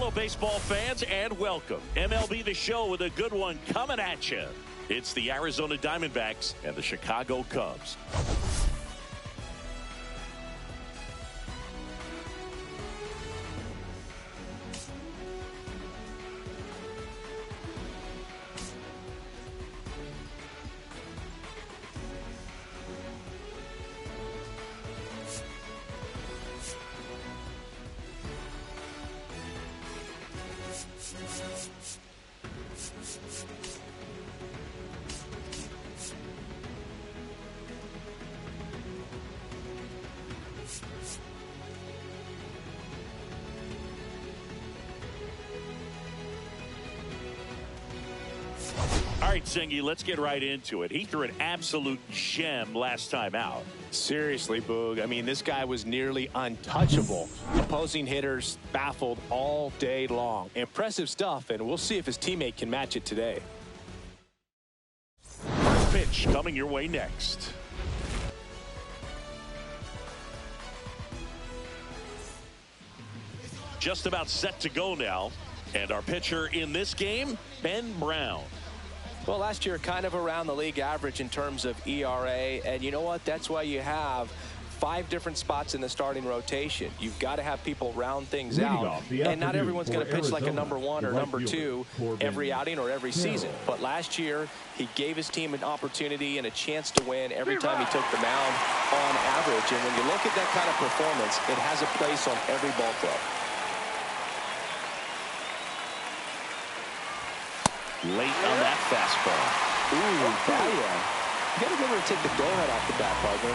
Hello, baseball fans, and welcome. MLB The Show with a good one coming at you. It's the Arizona Diamondbacks and the Chicago Cubs. All right, Singy, let's get right into it. He threw an absolute gem last time out. Seriously, Boog. I mean, this guy was nearly untouchable. Opposing hitters baffled all day long. Impressive stuff, and we'll see if his teammate can match it today. First pitch coming your way next. Just about set to go now. And our pitcher in this game, Ben Brown. Well, last year kind of around the league average in terms of ERA, and you know what? That's why you have 5 different spots in the starting rotation. You've got to have people round things out, and not everyone's going to pitch like a number 1 or number 2 every outing or every season. But last year, he gave his team an opportunity and a chance to win every time he took the mound on average. And when you look at that kind of performance, it has a place on every ball club. Late on that fastball. Ooh, yeah. You got to remember to take the go-ahead off the bat, partner.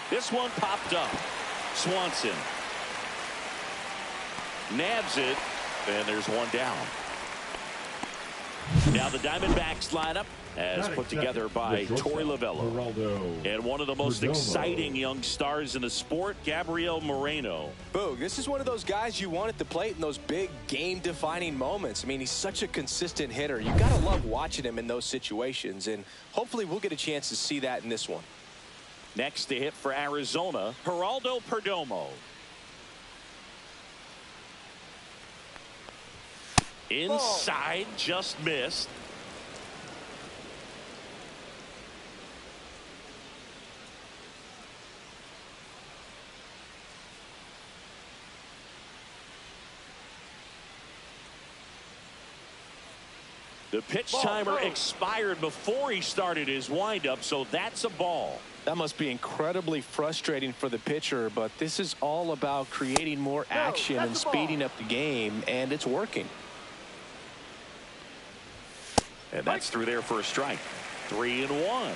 This one popped up. Swanson nabs it, and there's one down. Now the Diamondbacks lineup as put together by Torey Lovullo. And one of the most exciting young stars in the sport, Gabriel Moreno. Boog, this is one of those guys you want at the plate in those big game-defining moments. I mean, he's such a consistent hitter. You got to love watching him in those situations, and hopefully we'll get a chance to see that in this one. Next to hit for Arizona, Geraldo Perdomo. Inside, just missed. The pitch timer expired before he started his windup, so that's a ball. That must be incredibly frustrating for the pitcher, but this is all about creating more action and speeding up the game, and it's working. And that's through there for a strike. 3-1.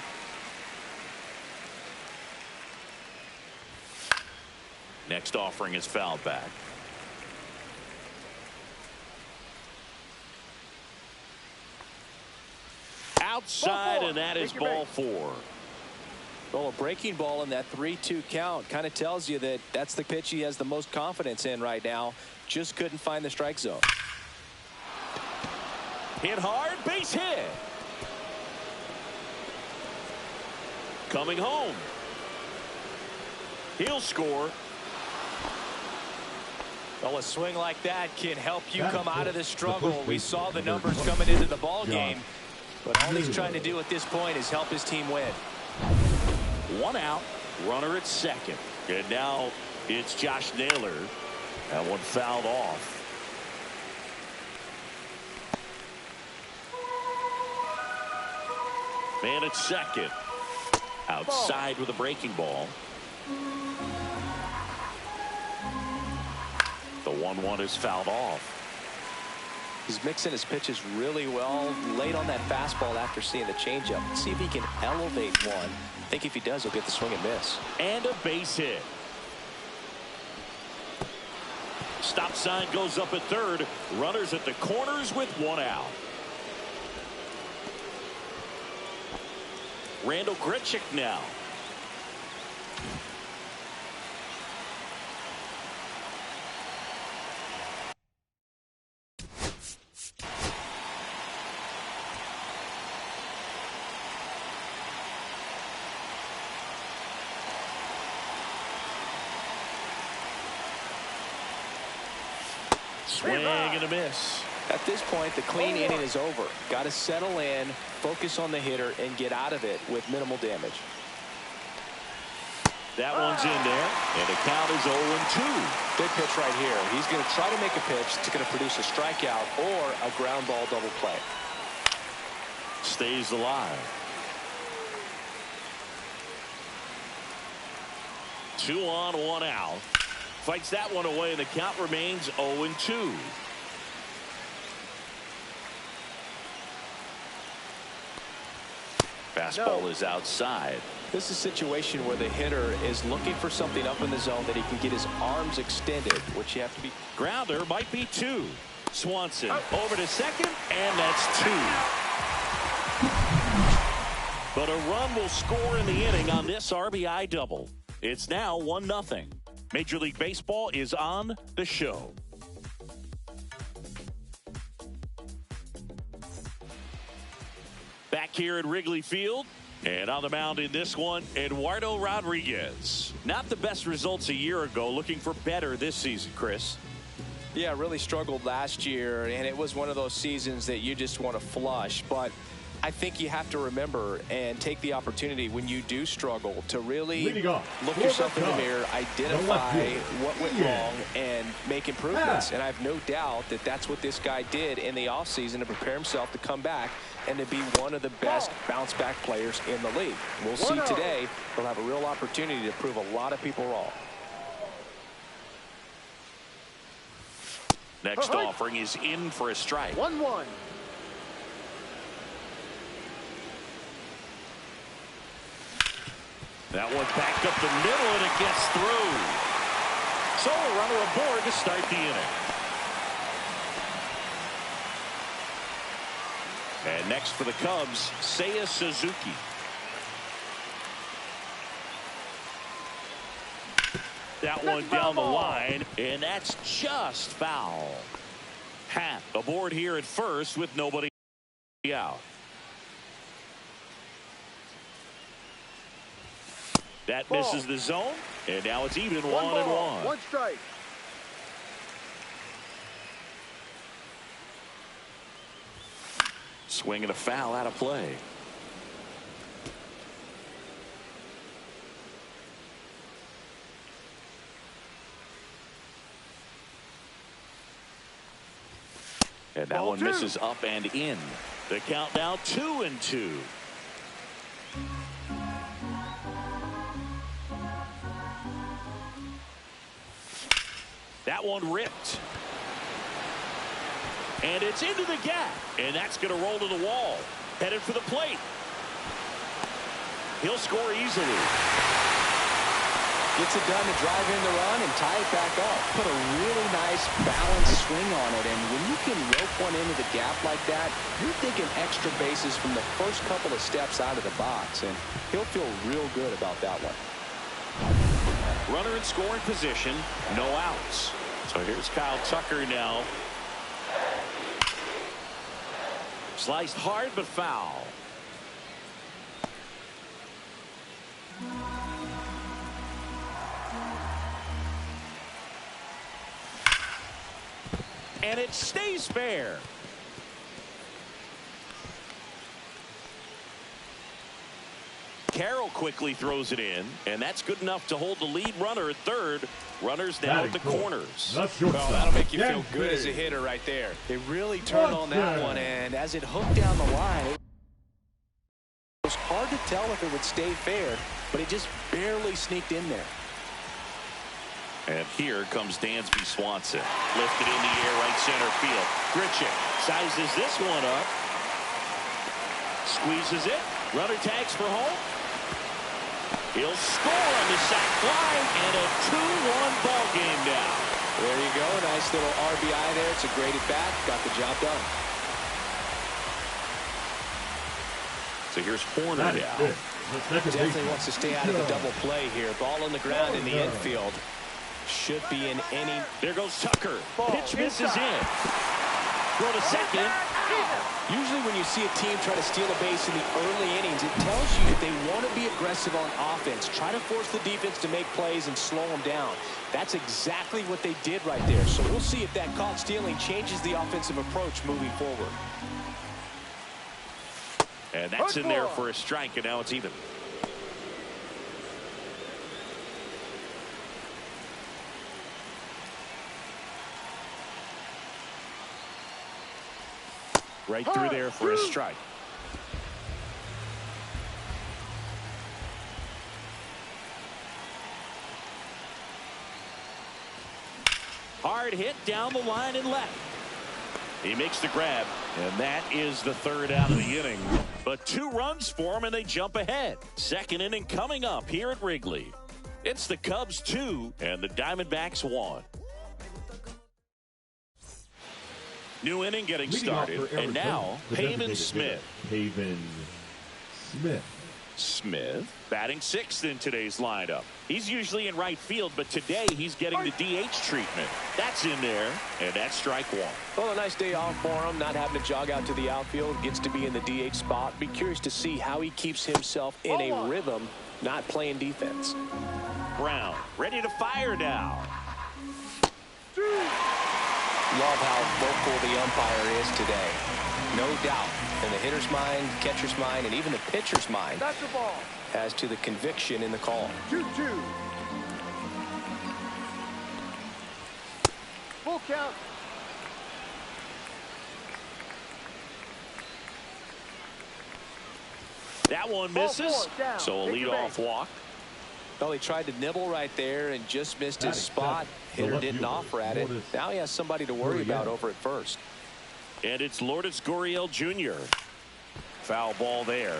Next offering is fouled back. Outside, and that is ball 4. Well, a breaking ball in that 3-2 count kind of tells you that that's the pitch he has the most confidence in right now. Just couldn't find the strike zone. Hit hard, base hit. Coming home. He'll score. Well, a swing like that can help you come out of this struggle. We saw the numbers coming into the ball game, but all he's trying to do at this point is help his team win. 1 out, runner at second. And now it's Josh Naylor. That one fouled off. Man at second. Outside with a breaking ball. The 1-1 is fouled off. He's mixing his pitches really well late on that fastball after seeing the changeup. See if he can elevate one. I think if he does, he'll get the swing and miss. And a base hit. Stop sign goes up at third. Runners at the corners with 1 out. Randall Grichuk now. Swing and a miss. At this point, the clean inning is over. Got to settle in, focus on the hitter, and get out of it with minimal damage. That one's in there, and the count is 0-2. Big pitch right here. He's going to try to make a pitch that's going to produce a strikeout or a ground ball double play. Stays alive. 2 on, 1 out. Fights that one away, and the count remains 0-2. Fastball is outside. This is a situation where the hitter is looking for something up in the zone that he can get his arms extended, which you have to be. Grounder might be 2. Swanson over to second, and that's 2. But a run will score in the inning on this RBI double. It's now 1-0. Major League Baseball is on the show. Back here at Wrigley Field, and on the mound in this one, Eduardo Rodriguez. Not the best results a year ago, looking for better this season, Chris. Yeah, really struggled last year, and it was one of those seasons that you just want to flush. But I think you have to remember and take the opportunity when you do struggle to really look yourself in the mirror, identify what went wrong, and make improvements. And I have no doubt that that's what this guy did in the offseason to prepare himself to come back and to be one of the best bounce-back players in the league. We'll see today. He'll have a real opportunity to prove a lot of people wrong. Next offering is in for a strike. 1-1. That one backed up the middle, and it gets through. So a runner aboard to start the inning. And next for the Cubs, Seiya Suzuki. That one down the line, and that's just foul. Happ aboard here at first with nobody out. That misses the zone, and now it's even 1-1. 1 strike. Swing and a foul out of play. And that one misses up and in. The count now 2-2. That one ripped. And it's into the gap. And that's going to roll to the wall. Headed for the plate. He'll score easily. Gets it done to drive in the run and tie it back up. Put a really nice balanced swing on it. And when you can rope one into the gap like that, you're thinking extra bases from the first couple of steps out of the box. And he'll feel real good about that one. Runner in scoring position, no outs. So here's Kyle Tucker now. Sliced hard but foul. And it stays fair. Carroll quickly throws it in, and that's good enough to hold the lead runner at third. Runners now at the corners. Well, that'll make you feel good as a hitter right there. They really turned on that one, and as it hooked down the line, it was hard to tell if it would stay fair, but it just barely sneaked in there. And here comes Dansby Swanson. Lifted in the air, right center field. Grichuk sizes this one up. Squeezes it. Runner tags for home. He'll score on the sac fly, and a 2-1 ball game now. There you go. Nice little RBI there. It's a great at bat. Got the job done. So here's Horner now. Definitely wants to stay out of the double play here. Ball on the ground in the infield. Should be in any. There goes Tucker. Pitch misses in. throw to second. Usually when you see a team try to steal a base in the early innings, it tells you that they want to be aggressive on offense. Try to force the defense to make plays and slow them down. That's exactly what they did right there. So we'll see if that caught stealing changes the offensive approach moving forward. And that's in there for a strike, and now it's even. Right through there for a strike. Hard hit down the line and left. He makes the grab, and that is the third out of the inning. But 2 runs for him, and they jump ahead. Second inning coming up here at Wrigley. It's the Cubs 2 and the Diamondbacks 1. New inning getting started, and now Pavin Smith. Smith batting 6th in today's lineup. He's usually in right field, but today he's getting the DH treatment. That's in there, and that's strike 1. Well, a nice day off for him, not having to jog out to the outfield. Gets to be in the DH spot. Be curious to see how he keeps himself in a rhythm, not playing defense. Brown ready to fire now. Love how vocal the umpire is today. No doubt. In the hitter's mind, catcher's mind, and even the pitcher's mind. That's the ball. As to the conviction in the call. 2-2. Full count. That one misses. So a leadoff walk. Well, he tried to nibble right there and just missed his spot. Hitter didn't offer at it. Now he has somebody to worry about over at first. And it's Lourdes Gurriel Jr. Foul ball there.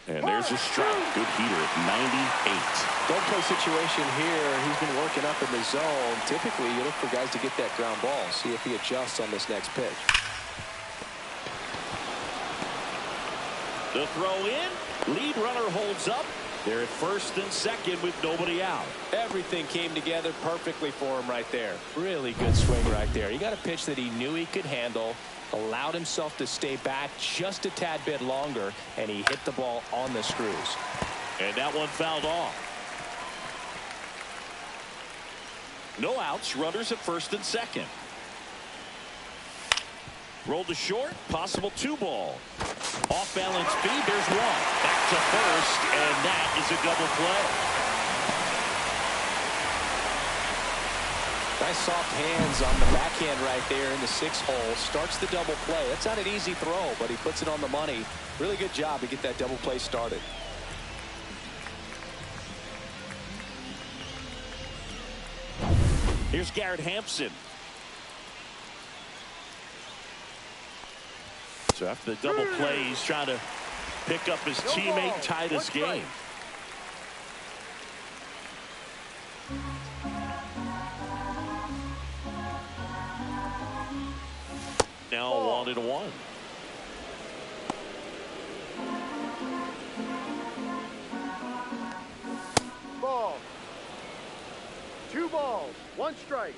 And there's a strike. Good heater at 98. Don't play situation here. He's been working up in the zone. Typically, you look for guys to get that ground ball. See if he adjusts on this next pitch. The throw in. Lead runner holds up. They're at first and second with nobody out. Everything came together perfectly for him right there. Really good swing right there. He got a pitch that he knew he could handle, allowed himself to stay back just a tad bit longer, and he hit the ball on the screws. And that one fouled off. No outs. Runners at first and second. Rolled to short. Possible 2-ball. Off balance feed. There's one. Back to first, and that is a double play. Nice soft hands on the backhand right there in the 6th hole. Starts the double play. That's not an easy throw, but he puts it on the money. Really good job to get that double play started. Here's Garrett Hampson. So after the double play, he's trying to pick up his teammate, tie this game. Now 1-1. Ball. 2 balls. 1 strike.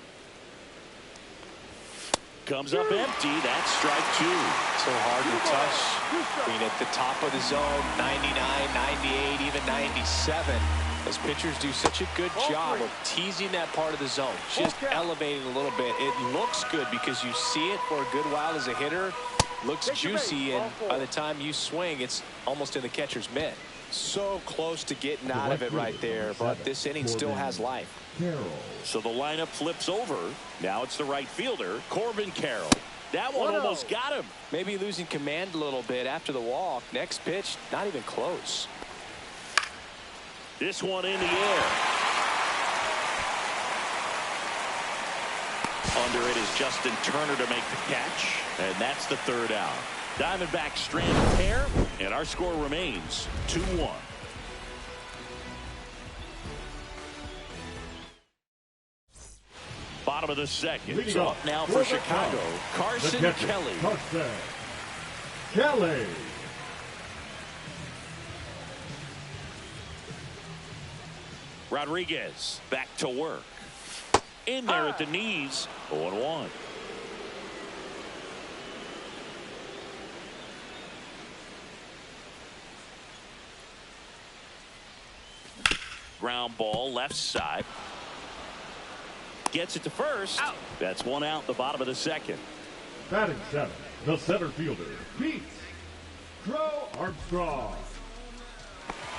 Comes up empty. That's strike 2. So hard to touch. Being at the top of the zone, 99, 98, even 97. As pitchers do such a good job of teasing that part of the zone, just elevating a little bit. It looks good because you see it for a good while as a hitter. Looks juicy, and by the time you swing, it's almost in the catcher's mitt. So close to getting out of it right there, but this inning still has life. So the lineup flips over. Now it's the right fielder, Corbin Carroll. That one almost got him. Maybe losing command a little bit after the walk. Next pitch, not even close. This one in the air. Under it is Justin Turner to make the catch, and that's the 3rd out. Diamondbacks strand a pair, and our score remains 2-1. Bottom of the 2nd. It's up now for Chicago. Carson Kelly. Rodriguez back to work. In there at the knees. 0-1. Ground ball left side. Gets it to first. Out. That's one out in the bottom of the second. Batting seventh, the center fielder, Pete Crow Armstrong.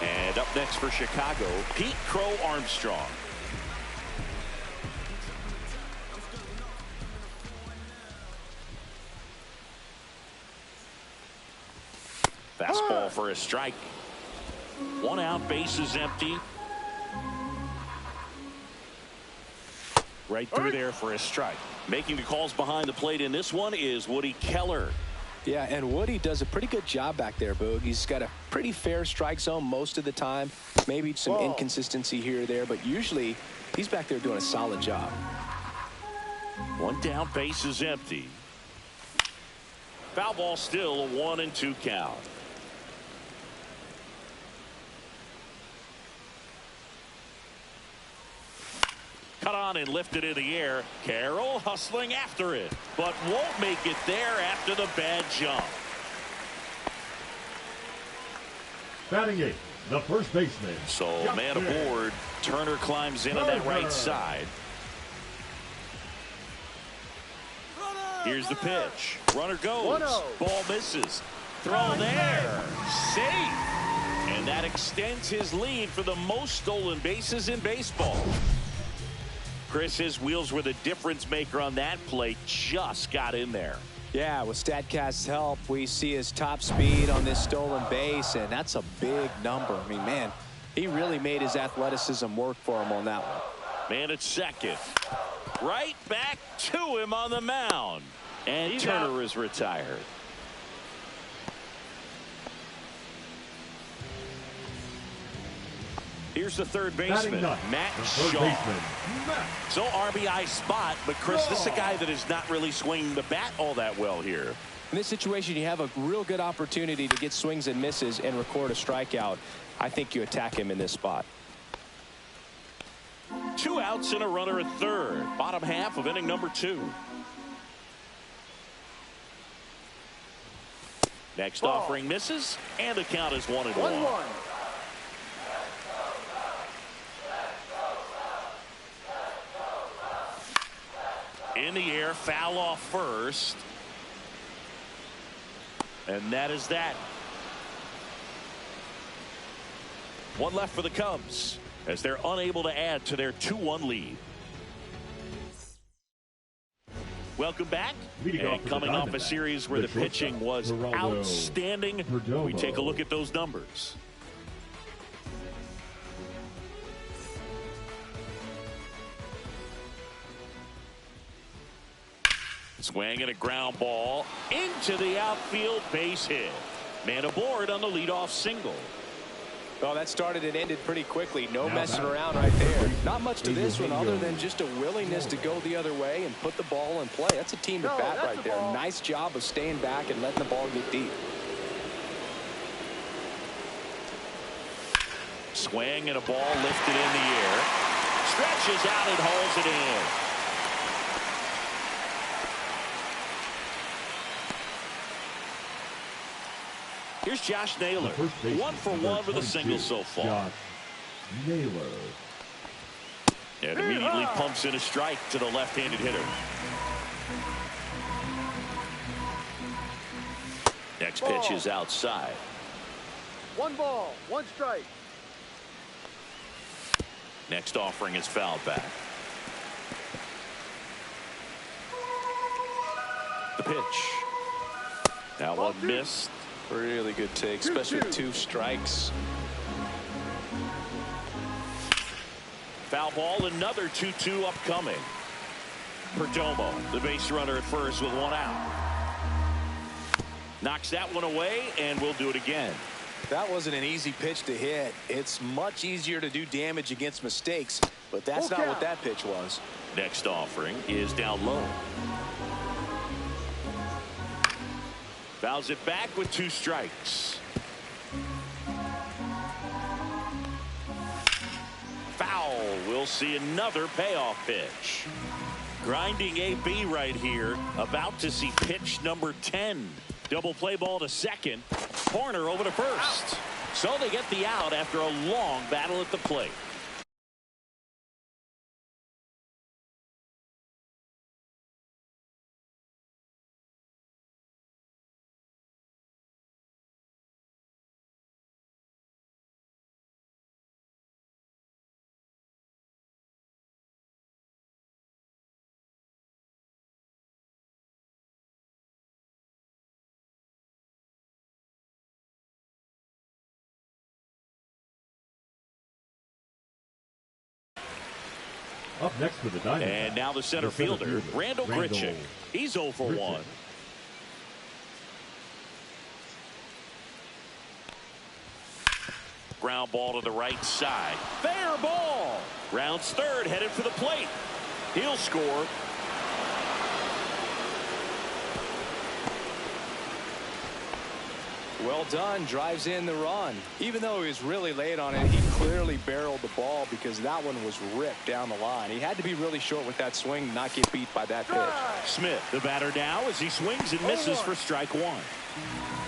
And up next for Chicago, Pete Crow Armstrong. Fastball for a strike. One out, bases empty. Right through there for a strike. Making the calls behind the plate in this one is Woody Keller. Yeah, and Woody does a pretty good job back there, Boog. He's got a pretty fair strike zone most of the time. Maybe some inconsistency here or there, but usually he's back there doing a solid job. One down, bases empty. Foul ball still, a 1-2 count. Cut on and lifted in the air. Carroll hustling after it, but won't make it there after the bad jump. Batting eighth, the first baseman. So man aboard. Turner climbs in on that right side. Here's the pitch. Runner goes. Ball misses. Throw there. Safe. And that extends his lead for the most stolen bases in baseball. Chris, his wheels were the difference maker on that play. Just got in there. Yeah, with StatCast's help, we see his top speed on this stolen base, and that's a big number. I mean, man, he really made his athleticism work for him on that one. Man at second. Right back to him on the mound. And Turner is retired. Here's the third baseman, Matt Shaw. So RBI spot, but Chris, this is a guy that is not really swinging the bat all that well here. In this situation, you have a real good opportunity to get swings and misses and record a strikeout. I think you attack him in this spot. 2 outs and a runner at third. Bottom half of inning number 2. Next offering misses, and the count is 1-1. In the air, foul off first. And that is that. One left for the Cubs as they're unable to add to their 2-1 lead. Welcome back. And coming off a series where the pitching was outstanding, we take a look at those numbers. Swing and a ground ball into the outfield, base hit. Man aboard on the leadoff single. Well, that started and ended pretty quickly. No messing around right there. Not much to this one other than just a willingness to go the other way and put the ball in play. That's a team at bat right there. Nice job of staying back and letting the ball get deep. Swing and a ball lifted in the air. Stretches out and hauls it in. Here's Josh Naylor. 1 for 1 with a single so far. Josh Naylor. And immediately pumps in a strike to the left-handed hitter. Next pitch is outside. 1 ball, 1 strike. Next offering is fouled back. The pitch. That one missed. Really good take, especially with 2 strikes. Foul ball, another 2-2 upcoming. Perdomo, the base runner at first with 1 out. Knocks that one away, and we'll do it again. That wasn't an easy pitch to hit. It's much easier to do damage against mistakes, but that's not what that pitch was. Next offering is down low. Fouls it back with 2 strikes. Foul We'll see another payoff pitch. Grinding AB right here. About to see pitch number 10. Double play ball to second. Corner over to first. So they get the out after a long battle at the plate. Up next for the Diamondbacks. And now the center fielder, Randall Grichuk. He's 0 for 1. Ground ball to the right side. Fair ball. Rounds third, headed for the plate. He'll score. Well done. Drives in the run. Even though he was really late on it, he clearly barreled the ball because that one was ripped down the line. He had to be really short with that swing, not get beat by that pitch. Smith, the batter now, as he swings and misses for strike one.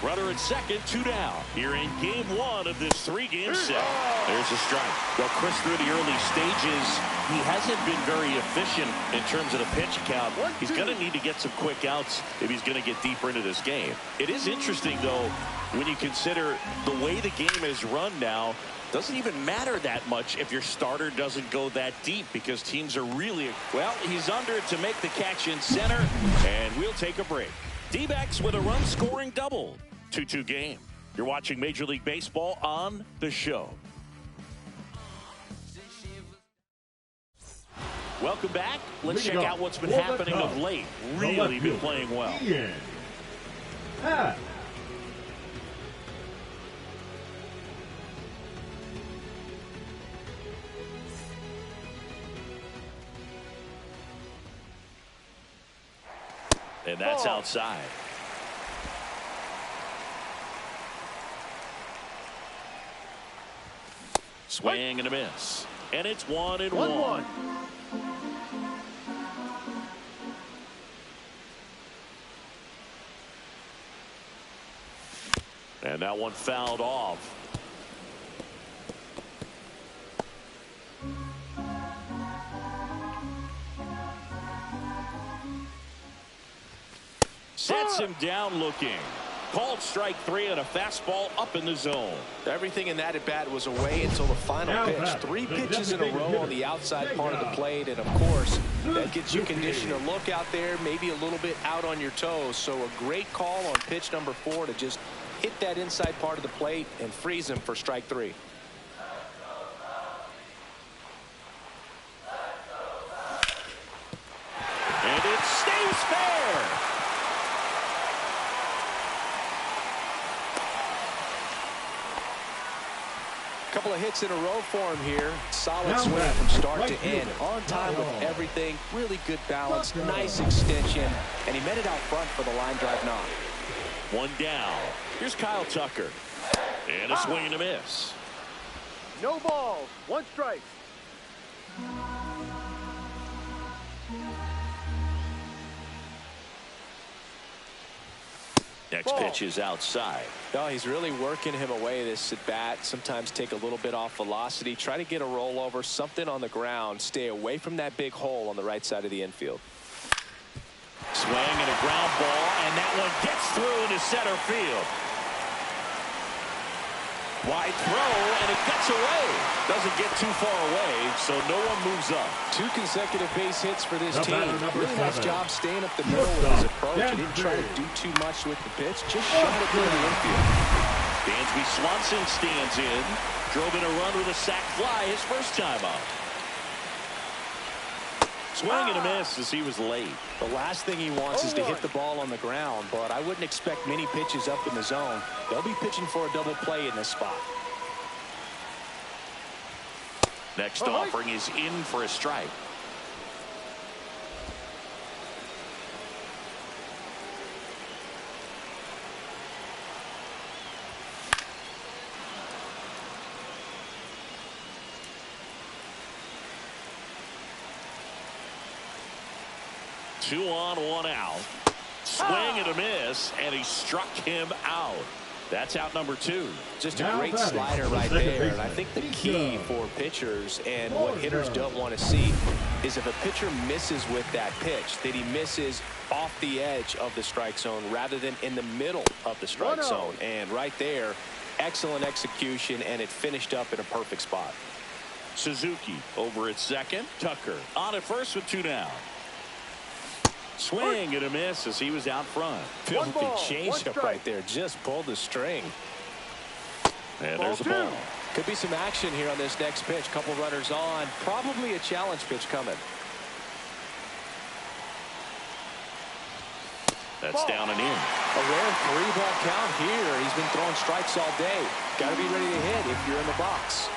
Runner at second, 2 down. Here in game 1 of this 3-game set. There's a strike. Well, Chris, through the early stages, he hasn't been very efficient in terms of the pitch count. He's going to need to get some quick outs if he's going to get deeper into this game. It is interesting, though, when you consider the way the game is run now. Doesn't even matter that much if your starter doesn't go that deep because teams are really, well, he's under to make the catch in center, and we'll take a break. D-backs with a run-scoring double. 2-2 game. You're watching Major League Baseball on The Show. Welcome back. Let's check out what's been happening of late. Really been playing well. And that's outside. Swing and a miss. And it's 1-1. And that one fouled off. Sets him down looking. Called strike 3 and a fastball up in the zone. Everything in that at bat was away until the final pitch. 3 pitches in a row on the outside part of the plate, and of course that gets you conditioned to look out there, maybe a little bit out on your toes. So a great call on pitch number 4 to just hit that inside part of the plate and freeze him for strike 3. And it stays fair. Couple of hits in a row for him here. Solid swing from start to end. On time with everything. Really good balance. Nice extension. And he met it out front for the line drive knock. 1 down. Here's Kyle Tucker. And a swing and a miss. No ball. 1 strike. Next pitch is outside. No, he's really working him away this at bat. Sometimes take a little bit off velocity. Try to get a rollover, something on the ground. Stay away from that big hole on the right side of the infield. Swing and a ground ball, and that one gets through into center field. Wide throw, and it gets away. Doesn't get too far away, so no one moves up. 2 consecutive base hits for this team. Really nice job staying up the middle with his approach. He didn't try to do too much with the pitch. Just shot it through the infield. Dansby Swanson stands in. Drove in a run with a sac fly his first time up. Swing and a miss as he was late. The last thing he wants is to hit the ball on the ground, but I wouldn't expect many pitches up in the zone. They'll be pitching for a double play in this spot. Next offering is in for a strike. 2 on, 1 out. Swing and a miss, and he struck him out. That's out number 2. Just a great slider right there. And I think the key for pitchers and what hitters don't want to see is if a pitcher misses with that pitch, that he misses off the edge of the strike zone rather than in the middle of the strike zone. And right there, excellent execution, and it finished up in a perfect spot. Suzuki over at second. Tucker on at first with 2 down. Swing and a miss as he was out front. Filthy changeup right there. Just pulled the string. And there's a ball. Could be some action here on this next pitch. Couple runners on. Probably a challenge pitch coming. That's down and in. A rare 3-ball count here. He's been throwing strikes all day. Got to be ready to hit if you're in the box.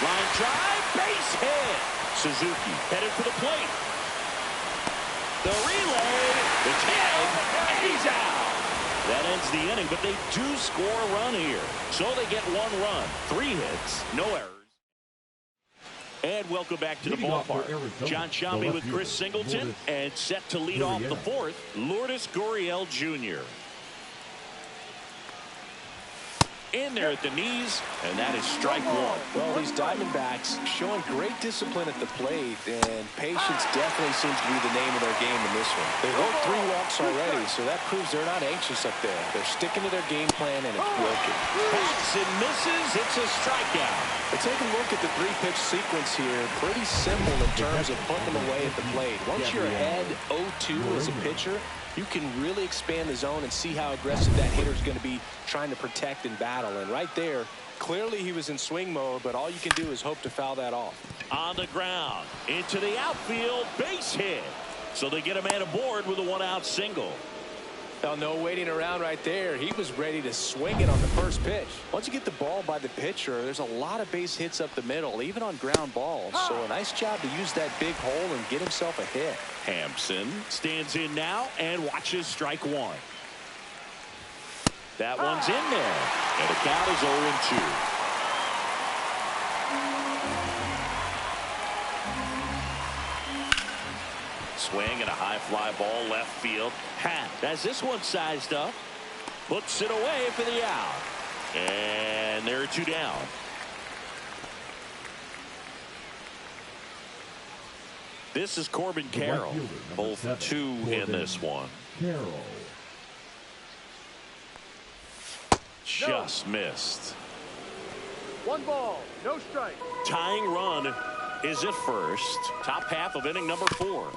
Line drive, base hit. Suzuki headed for the plate. The relay, the tag, and he's out. That ends the inning, but they do score a run here. So they get 1 run, 3 hits, no errors. And welcome back to the ballpark. John Shambi with Chris Singleton, and set to lead off the 4th, Lourdes Gurriel Jr. In there at the knees, and that is strike 1. Well, these Diamondbacks showing great discipline at the plate, and patience definitely seems to be the name of their game in this one. They worked 3 walks already, so that proves they're not anxious up there. They're sticking to their game plan, and it's working. Bats and misses. It's a strikeout. But take a look at the 3-pitch sequence here. Pretty simple in terms of putting them away at the plate. Once you're ahead 0-2 as a pitcher, you can really expand the zone and see how aggressive that hitter is going to be trying to protect and battle. And right there, clearly he was in swing mode, but all you can do is hope to foul that off. On the ground, into the outfield, base hit. So they get a man aboard with a 1-out single. Well, no waiting around right there. He was ready to swing it on the first pitch. Once you get the ball by the pitcher, there's a lot of base hits up the middle, even on ground balls. So a nice job to use that big hole and get himself a hit. Hampson stands in now and watches strike 1. That one's in there, and the count is 0-2. Swing and a high fly ball left field. Has this one sized up. Puts it away for the out. And there are 2 down. This is Corbin Carroll. Both 2 in this one. Carroll. Just missed. 1 ball, no strike. Tying run is at first. Top half of inning number 4.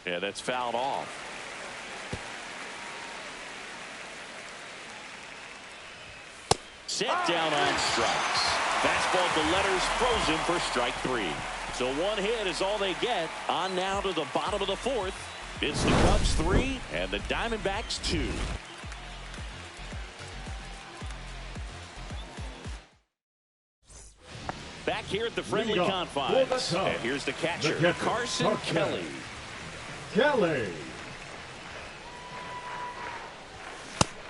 Yeah, that's fouled off. Set down on strikes. Fastball to letters, frozen for strike 3. So 1 hit is all they get. On now to the bottom of the 4th. It's the Cubs 3 and the Diamondbacks 2. Back here at the friendly confines. And here's the catcher, Carson Kelly.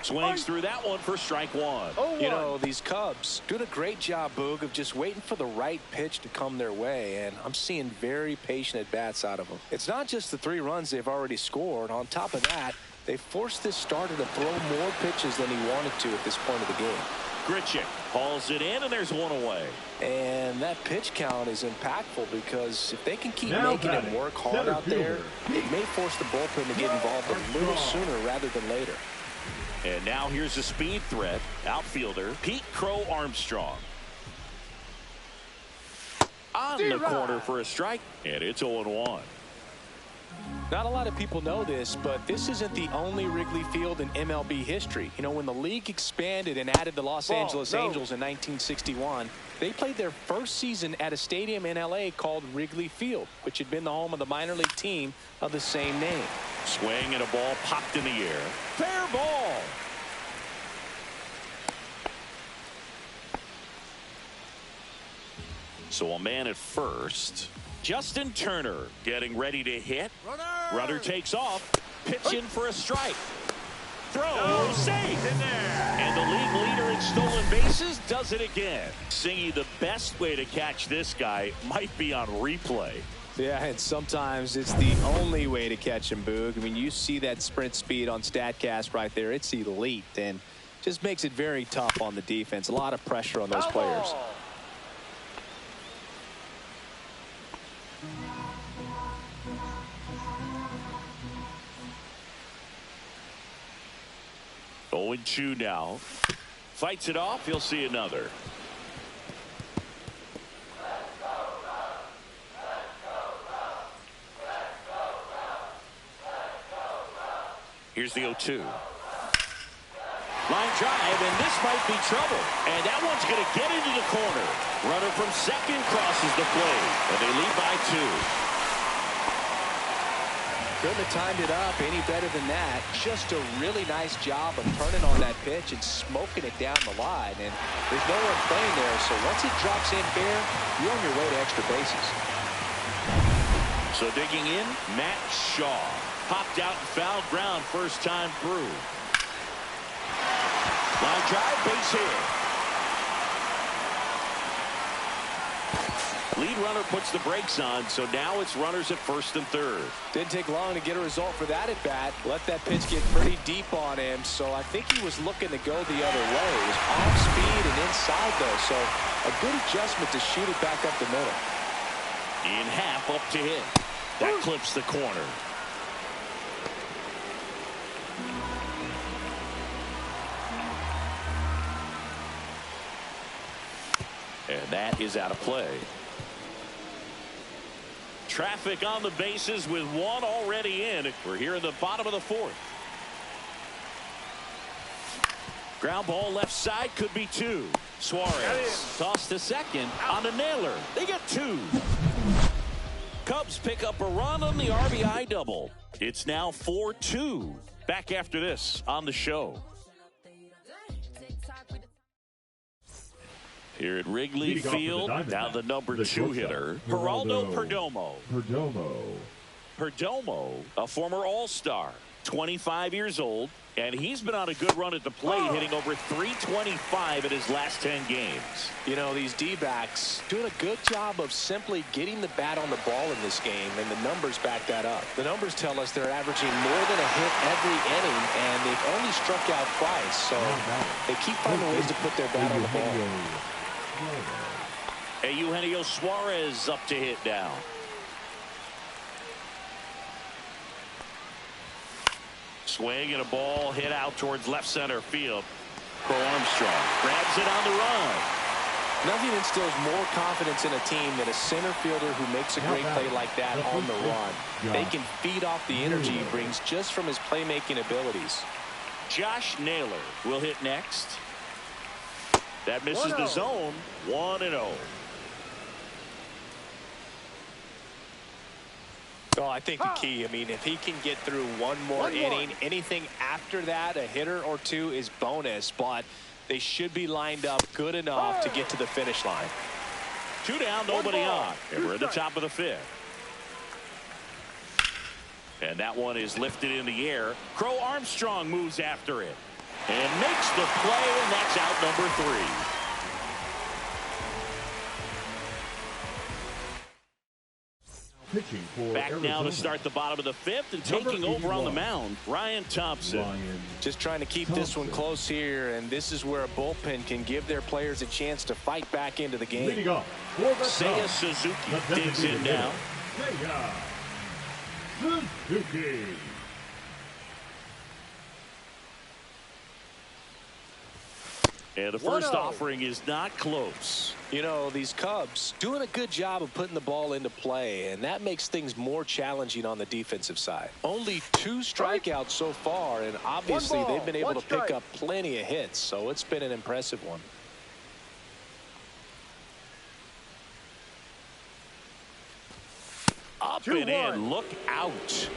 Swings through that one for strike 1. You know, these Cubs doing a great job, Boog, of just waiting for the right pitch to come their way, and I'm seeing very patient at-bats out of them. It's not just the 3 runs they've already scored. On top of that, they forced this starter to throw more pitches than he wanted to at this point of the game. Grichuk hauls it in, and there's 1 away. And that pitch count is impactful because if they can keep making him work hard out there, it may force the bullpen to get involved a little sooner rather than later. And now here's a speed threat, outfielder Pete Crow Armstrong. On the corner for a strike, and it's 0-1. Not a lot of people know this, but this isn't the only Wrigley Field in MLB history. You know, when the league expanded and added the Los Angeles Angels in 1961, they played their first season at a stadium in L.A. called Wrigley Field, which had been the home of the minor league team of the same name. Swing and a ball popped in the air. Fair ball. So a man at first. Justin Turner getting ready to hit. Runner takes off. Pitching for a strike. Throw, safe in there. And the league leader in stolen bases does it again. Singy, the best way to catch this guy might be on replay. Yeah, and sometimes it's the only way to catch him, Boog. I mean, you see that sprint speed on StatCast right there. It's elite, and just makes it very tough on the defense. A lot of pressure on those players. Oh, 0-2 now. Fights it off. He'll see another. Here's the 0-2. Line drive, and this might be trouble. And that one's going to get into the corner. Runner from second crosses the plate, and they lead by 2. Couldn't have timed it up any better than that. Just a really nice job of turning on that pitch and smoking it down the line. And there's no one playing there, so once it drops in fair, you're on your way to extra bases. So digging in, Matt Shaw. Popped out and foul ground first time through. Line drive, base hit. Lead runner puts the brakes on, so now it's runners at first and third. Didn't take long to get a result for that at bat. Let that pitch get pretty deep on him, so I think he was looking to go the other way. It was off speed and inside, though, so a good adjustment to shoot it back up the middle. In half, up to hit. That clips the corner. And that is out of play. Traffic on the bases with one already in. We're here in the bottom of the fourth. Ground ball left side, could be 2. Suarez tossed to second on a nailer. They get 2. Cubs pick up a run on the RBI double. It's now 4-2. Back after this on the show. Here at Wrigley Field, now the number 2 hitter, Geraldo Perdomo. Perdomo, a former All-Star, 25 years old, and he's been on a good run at the plate, hitting over .325 in his last 10 games. You know, these D-backs doing a good job of simply getting the bat on the ball in this game, and the numbers back that up. The numbers tell us they're averaging more than a hit every inning, and they've only struck out twice, so they keep finding ways to put their bat on the ball. Eugenio Suarez up to hit now. Swing and a ball hit out towards left center field. Crow Armstrong grabs it on the run. Nothing instills more confidence in a team than a center fielder who makes a great play like that on the run. They can feed off the energy he brings just from his playmaking abilities. Josh Naylor will hit next. That misses the zone. 1-0. Oh, I think the key, I mean, if he can get through one more inning, anything after that, a hitter or 2 is bonus, but they should be lined up good enough to get to the finish line. 2 down, nobody on. And we're at the top of the 5th. And that one is lifted in the air. Crow Armstrong moves after it and makes the play, and that's out number 3. Back now to start the bottom of the 5th, and taking over on the mound, Ryan Thompson. Just trying to keep this one close here, and this is where a bullpen can give their players a chance to fight back into the game. Seiya Suzuki digs in now. Suzuki. And the first offering is not close. You know, these Cubs doing a good job of putting the ball into play, and that makes things more challenging on the defensive side. Only 2 strikeouts so far, and obviously they've been able to pick up plenty of hits, so it's been an impressive one. Up and in, look out.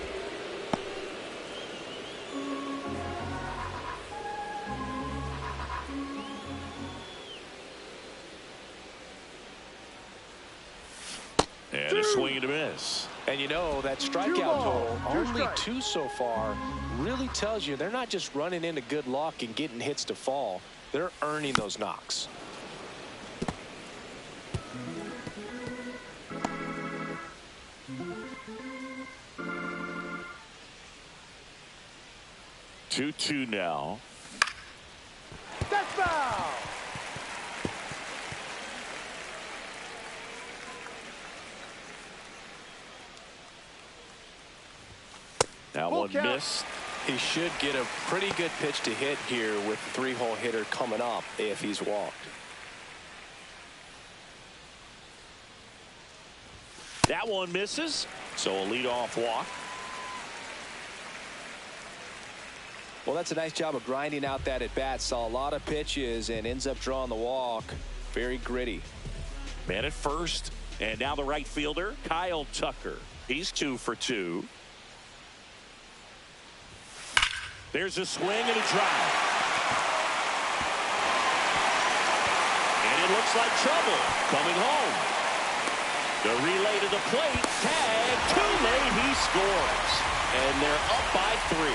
And a swing and a miss. And you know, that strikeout total, only 2 so far, really tells you they're not just running into good luck and getting hits to fall. They're earning those knocks. Two now. That's foul. That one missed. He should get a pretty good pitch to hit here with the 3-hole hitter coming up if he's walked. That one misses, so a leadoff walk. Well, that's a nice job of grinding out that at bat. Saw a lot of pitches and ends up drawing the walk. Very gritty. Man at first, and now the right fielder, Kyle Tucker. He's 2 for 2. There's a swing and a drive. And it looks like trouble coming home. The relay to the plate. Tag. Too late. He scores. And they're up by 3.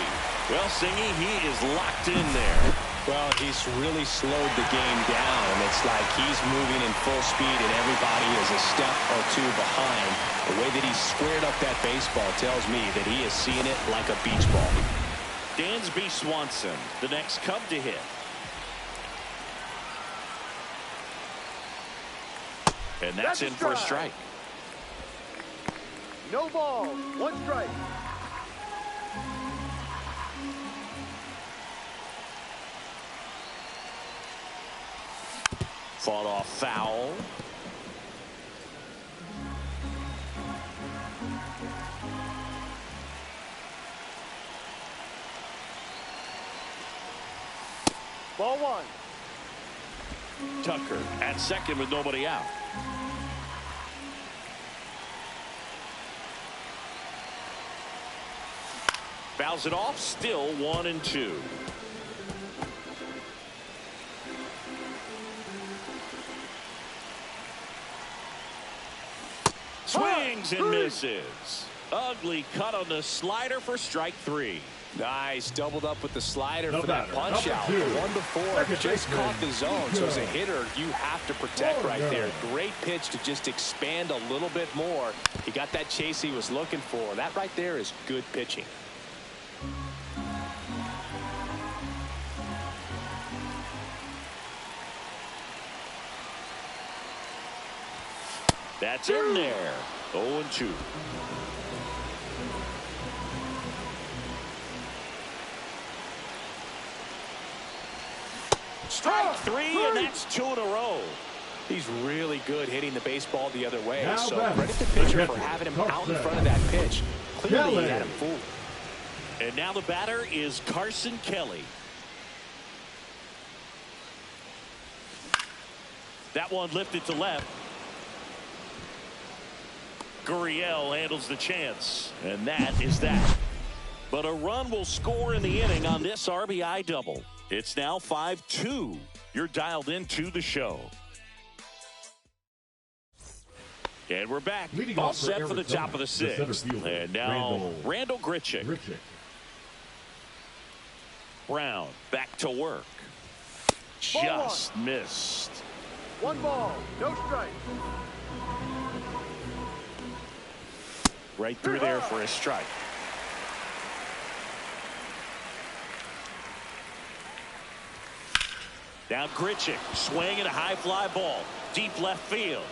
Well, Singy, he is locked in there. Well, he's really slowed the game down, and it's like he's moving in full speed, and everybody is a step or 2 behind. The way that he squared up that baseball tells me that he is seeing it like a beach ball. Dansby Swanson, the next Cub to hit. And that's in for a strike. No ball, 1 strike. Fought off foul. Ball 1. Tucker at second with nobody out. Fouls it off, still 1-2. Swings and misses. Ugly cut on the slider for strike 3. Nice, doubled up with the slider for that punch out. The one before just caught the zone, so as a hitter, you have to protect right there. Great pitch to just expand a little bit more. He got that chase he was looking for. That right there is good pitching. That's in there. 0-2. Strike 3, and that's 2 in a row. He's really good hitting the baseball the other way. So credit the pitcher for having him out in front of that pitch. Clearly he had him fooled. And now the batter is Carson Kelly. That one lifted to left. Gurriel handles the chance, and that is that. But a run will score in the inning on this RBI double. It's now 5-2. You're dialed into the show. And we're back. All set for the top of the 6th. And now Randall Grichuk. Brown back to work. Just missed. 1 ball, no strike. Right through there for a strike. Now Grichuk swinging a high fly ball. Deep left field.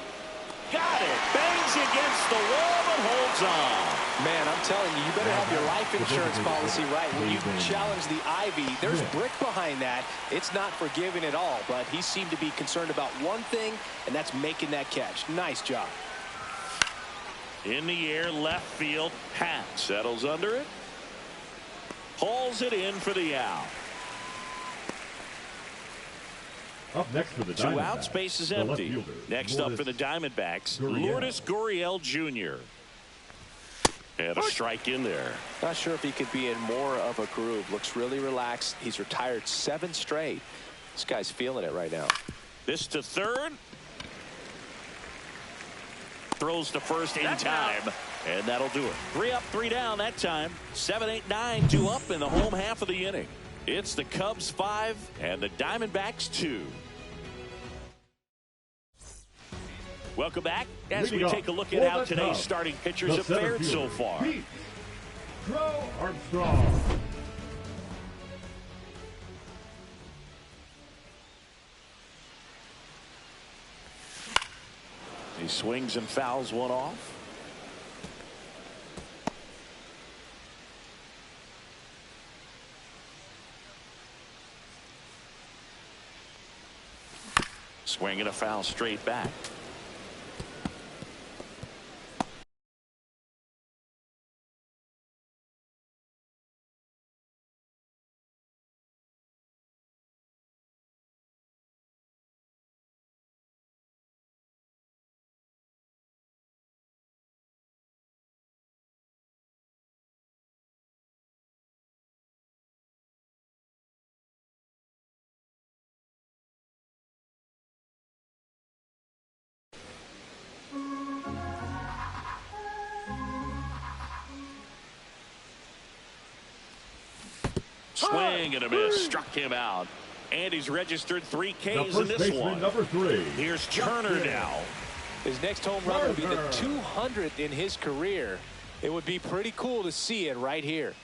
Got it. Bangs against the wall but holds on. Man, I'm telling you, you better have your life insurance policy right. When you challenge the Ivy, there's brick behind that. It's not forgiving at all, but he seemed to be concerned about one thing, and that's making that catch. Nice job. In the air, left field. Hat settles under it. Hauls it in for the out. Up next for the Diamondbacks. 2 out, space is empty. Next up for the Diamondbacks, Lourdes Gurriel Jr. And a strike in there. Not sure if he could be in more of a groove. Looks really relaxed. He's retired 7 straight. This guy's feeling it right now. This to third. 3 throws to first in time, and that'll do it. 3 up, 3 down that time. 7, 8, 9, 2 up in the home half of the inning. It's the Cubs 5 and the Diamondbacks 2. Welcome back as we take a look at how today's starting pitchers have fared so far. Armstrong. He swings and fouls one off. Swing and a foul straight back. Swing and a miss. Struck him out. And he's registered 3 Ks in this one. Number 3. Here's Turner now. His next home run would be the 200th in his career. It would be pretty cool to see it right here.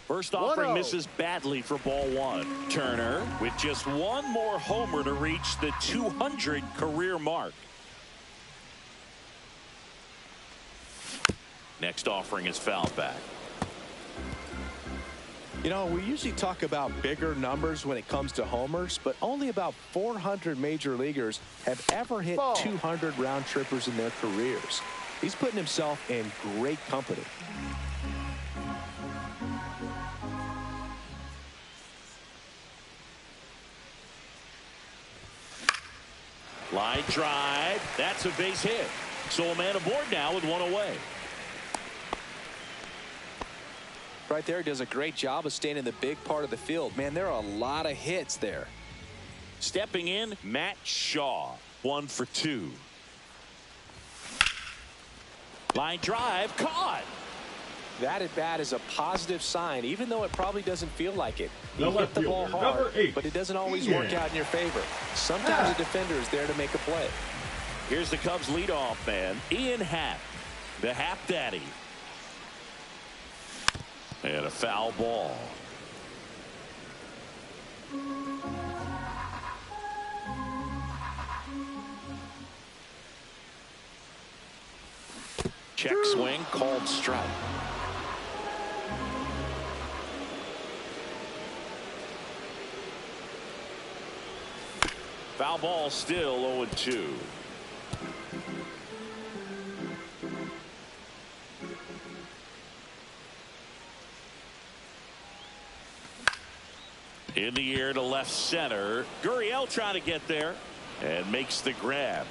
First offering misses badly for ball 1. Turner with just one more homer to reach the 200 career mark. Next offering is fouled back. You know, we usually talk about bigger numbers when it comes to homers, but only about 400 major leaguers have ever hit 200 round trippers in their careers. He's putting himself in great company. Line drive. That's a base hit. So a man aboard now with 1 away. Right there, does a great job of staying in the big part of the field. Man, there are a lot of hits there. Stepping in, Matt Shaw. 1 for 2. Line drive, caught. That at bat is a positive sign, even though it probably doesn't feel like it. He hit the ball hard, but it doesn't always work out in your favor. Sometimes a defender is there to make a play. Here's the Cubs leadoff man, Ian Happ, the Happ Daddy. And a foul ball. Check swing, called strike. Foul ball, still 0-2. In the air to left center. Gurriel trying to get there and makes the grab.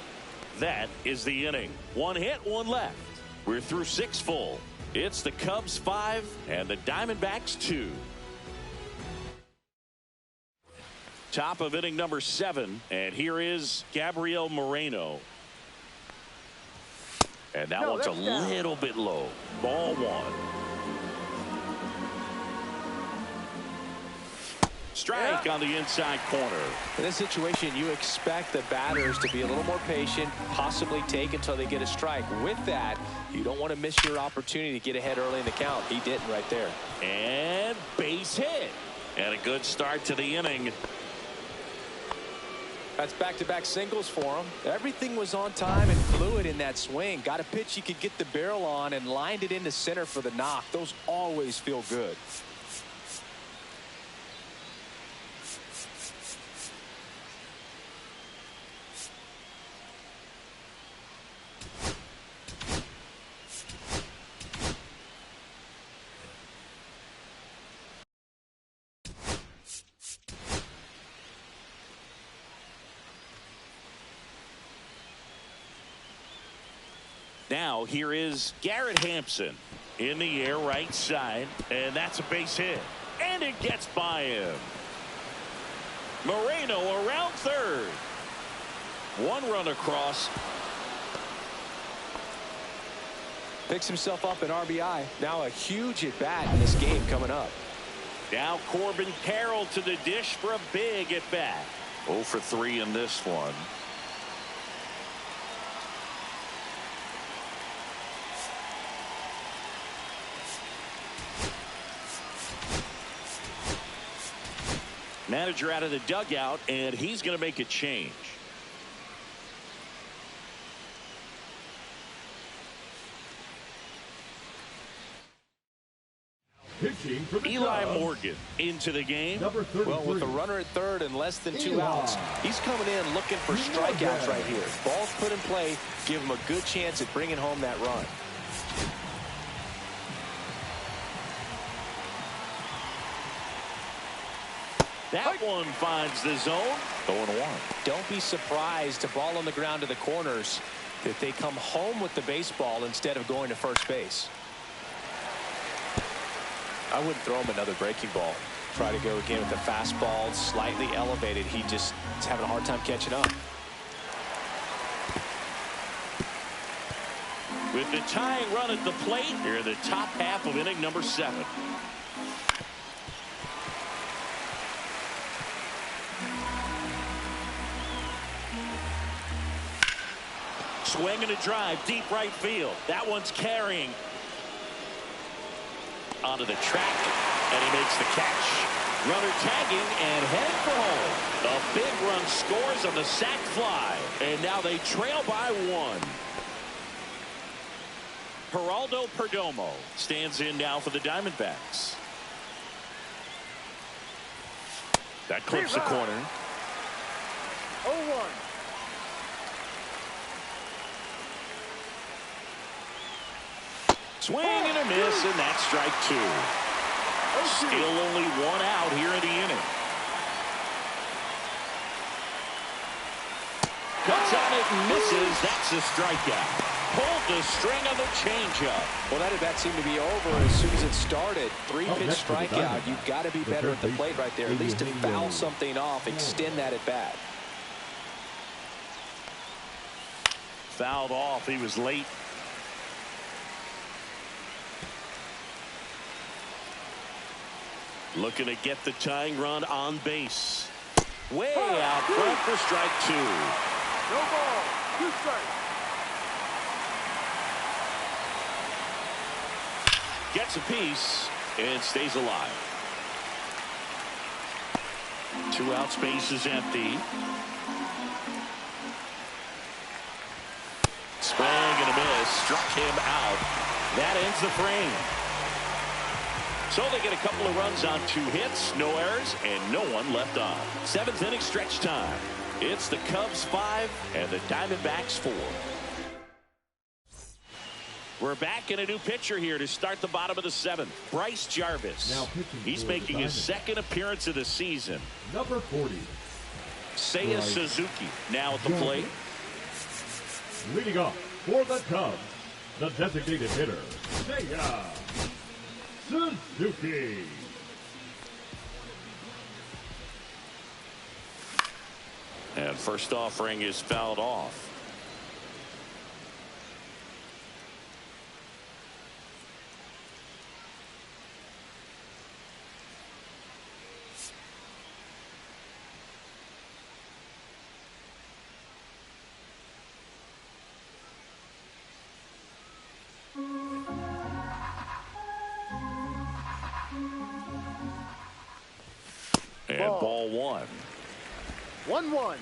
That is the inning. 1 hit, 1 left. We're through 6 full. It's the Cubs 5 and the Diamondbacks 2. Top of inning number 7, and here is Gabriel Moreno. And that one's a little bit low. Ball 1. Strike on the inside corner. In this situation, you expect the batters to be a little more patient, possibly take until they get a strike. With that, you don't want to miss your opportunity to get ahead early in the count. He didn't right there. And base hit. And a good start to the inning. That's back-to-back singles for him. Everything was on time and fluid in that swing. Got a pitch he could get the barrel on and lined it into center for the knock. Those always feel good. Now here is Garrett Hampson in the air right side, and that's a base hit, and it gets by him. Moreno around third. 1 run across, Picks himself up an RBI. Now a huge at-bat in this game coming up. Now Corbin Carroll to the dish for a big at-bat. 0 for 3 in this one. Manager out of the dugout, and he's going to make a change. Pitching for the Eli Cubs, Morgan into the game. number 33. Well, with a runner at third and less than 2 Eli. outs, he's coming in looking for strikeouts right here. Balls put in play, give him a good chance at bringing home that run. That one finds the zone. 0-1. Don't be surprised to ball on the ground to the corners that they come home with the baseball instead of going to first base. I wouldn't throw him another breaking ball. Try to go again with the fastball slightly elevated. He just is having a hard time catching up. With the tying run at the plate, here in the top half of inning number 7. Swing and a drive, deep right field. That one's carrying onto the track, and he makes the catch. Runner tagging and heading for home. A big run scores on the sac fly, and now they trail by 1. Geraldo Perdomo stands in now for the Diamondbacks. That clips the corner. 0-1. Swing and a miss, and that's strike 2. Still only 1 out here in the inning. Cuts on it and misses. That's a strikeout. Pulled the string on the changeup. Well, that at bat seemed to be over as soon as it started. 3-pitch strikeout. You've got to be better at the plate right there. At least to foul something off, extend that at bat. Fouled off. He was late. Looking to get the tying run on base. Way out front for strike 2. No ball. 2 strikes. Gets a piece and stays alive. 2 out, space is empty. Swing and a miss. Struck him out. That ends the frame. So they get a couple of runs on 2 hits, no errors, and no one left on. 7th inning stretch time. It's the Cubs 5 and the Diamondbacks 4. We're back in a new pitcher here to start the bottom of the 7th. Bryce Jarvis. Now pitching He's for making the his Diamondbacks. 2nd appearance of the season. Number 40. Seiya Bryce Suzuki now at the plate. Leading off for the Cubs, the designated hitter, Seiya Suzuki. And first offering is fouled off. And ball 1. 1-1.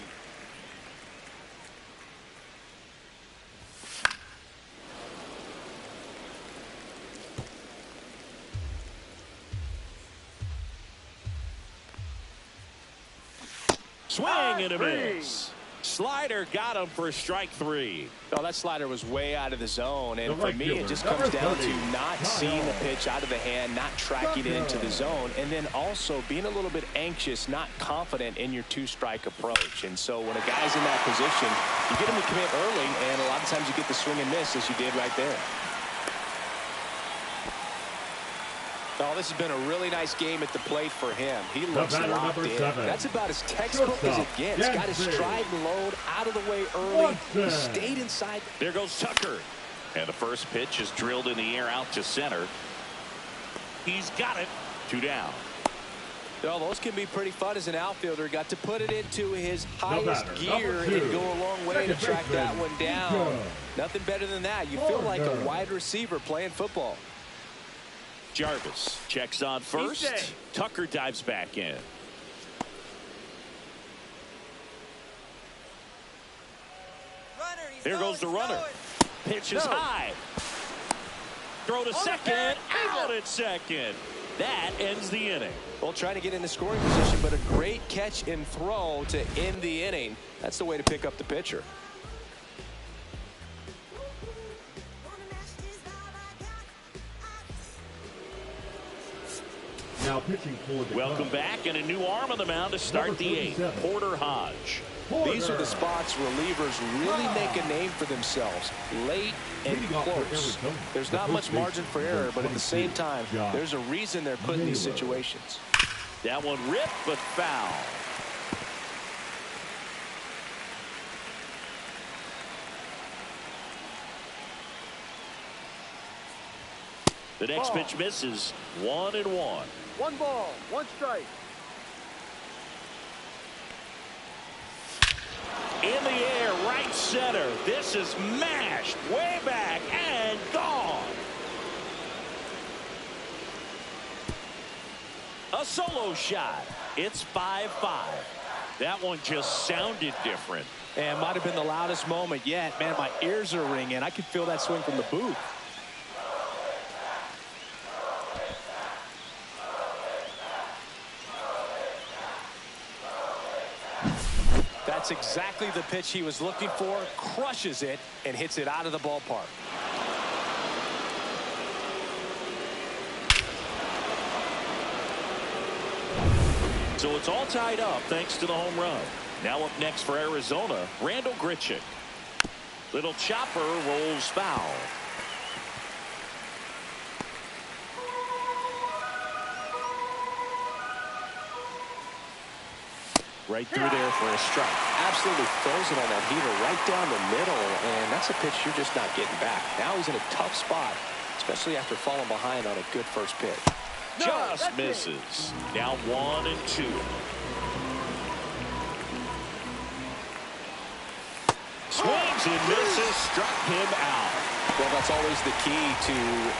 Swing and a miss. Slider got him for strike 3. Oh, that slider was way out of the zone, and The for right me, fielder, it just number comes down 30, to not seeing the pitch out of the hand, not tracking it into the zone, and then also being a little bit anxious, not confident in your 2-strike approach. And so when a guy's in that position, you get him to commit early, and a lot of times you get the swing and miss as you did right there. Oh, this has been a really nice game at the plate for him. He looks locked in. 7. That's about as textbook as it gets. Got his stride and load out of the way early. He stayed inside. There goes Tucker. And the first pitch is drilled in the air out to center. He's got it. 2 down. Well, those can be pretty fun as an outfielder. Got to put it into his highest gear and go a long way to track that one down. Nothing better than that. You feel like a wide receiver playing football. Jarvis checks on first. Tucker dives back in. Here goes the runner. Pitch is high. Throw to second. Out at second. That ends the inning. Well, trying to get into scoring position, but a great catch and throw to end the inning. That's the way to pick up the pitcher. Now pitching for the Welcome back, and a new arm on the mound to start the 8th. Porter Hodge. These are the spots relievers really make a name for themselves. Late and close. There's not much margin for error, but at the same time, there's a reason they're put in these situations. That one ripped, but foul. The next pitch misses. 1-1. 1 ball, 1 strike. In the air, right center. This is mashed way back and gone. A solo shot. It's 5-5. That one just sounded different. And might have been the loudest moment yet. Man, my ears are ringing. I could feel that swing from the booth. That's exactly the pitch he was looking for. Crushes it and hits it out of the ballpark. So it's all tied up thanks to the home run. Now up next for Arizona, Randall Grichuk. Little chopper rolls foul. Right through there for a strike. Absolutely frozen on that heater right down the middle, and that's a pitch you're just not getting back. Now he's in a tough spot, especially after falling behind on a good first pitch. Just misses. Now 1-2. Swings and misses. Struck him out. Well, that's always the key to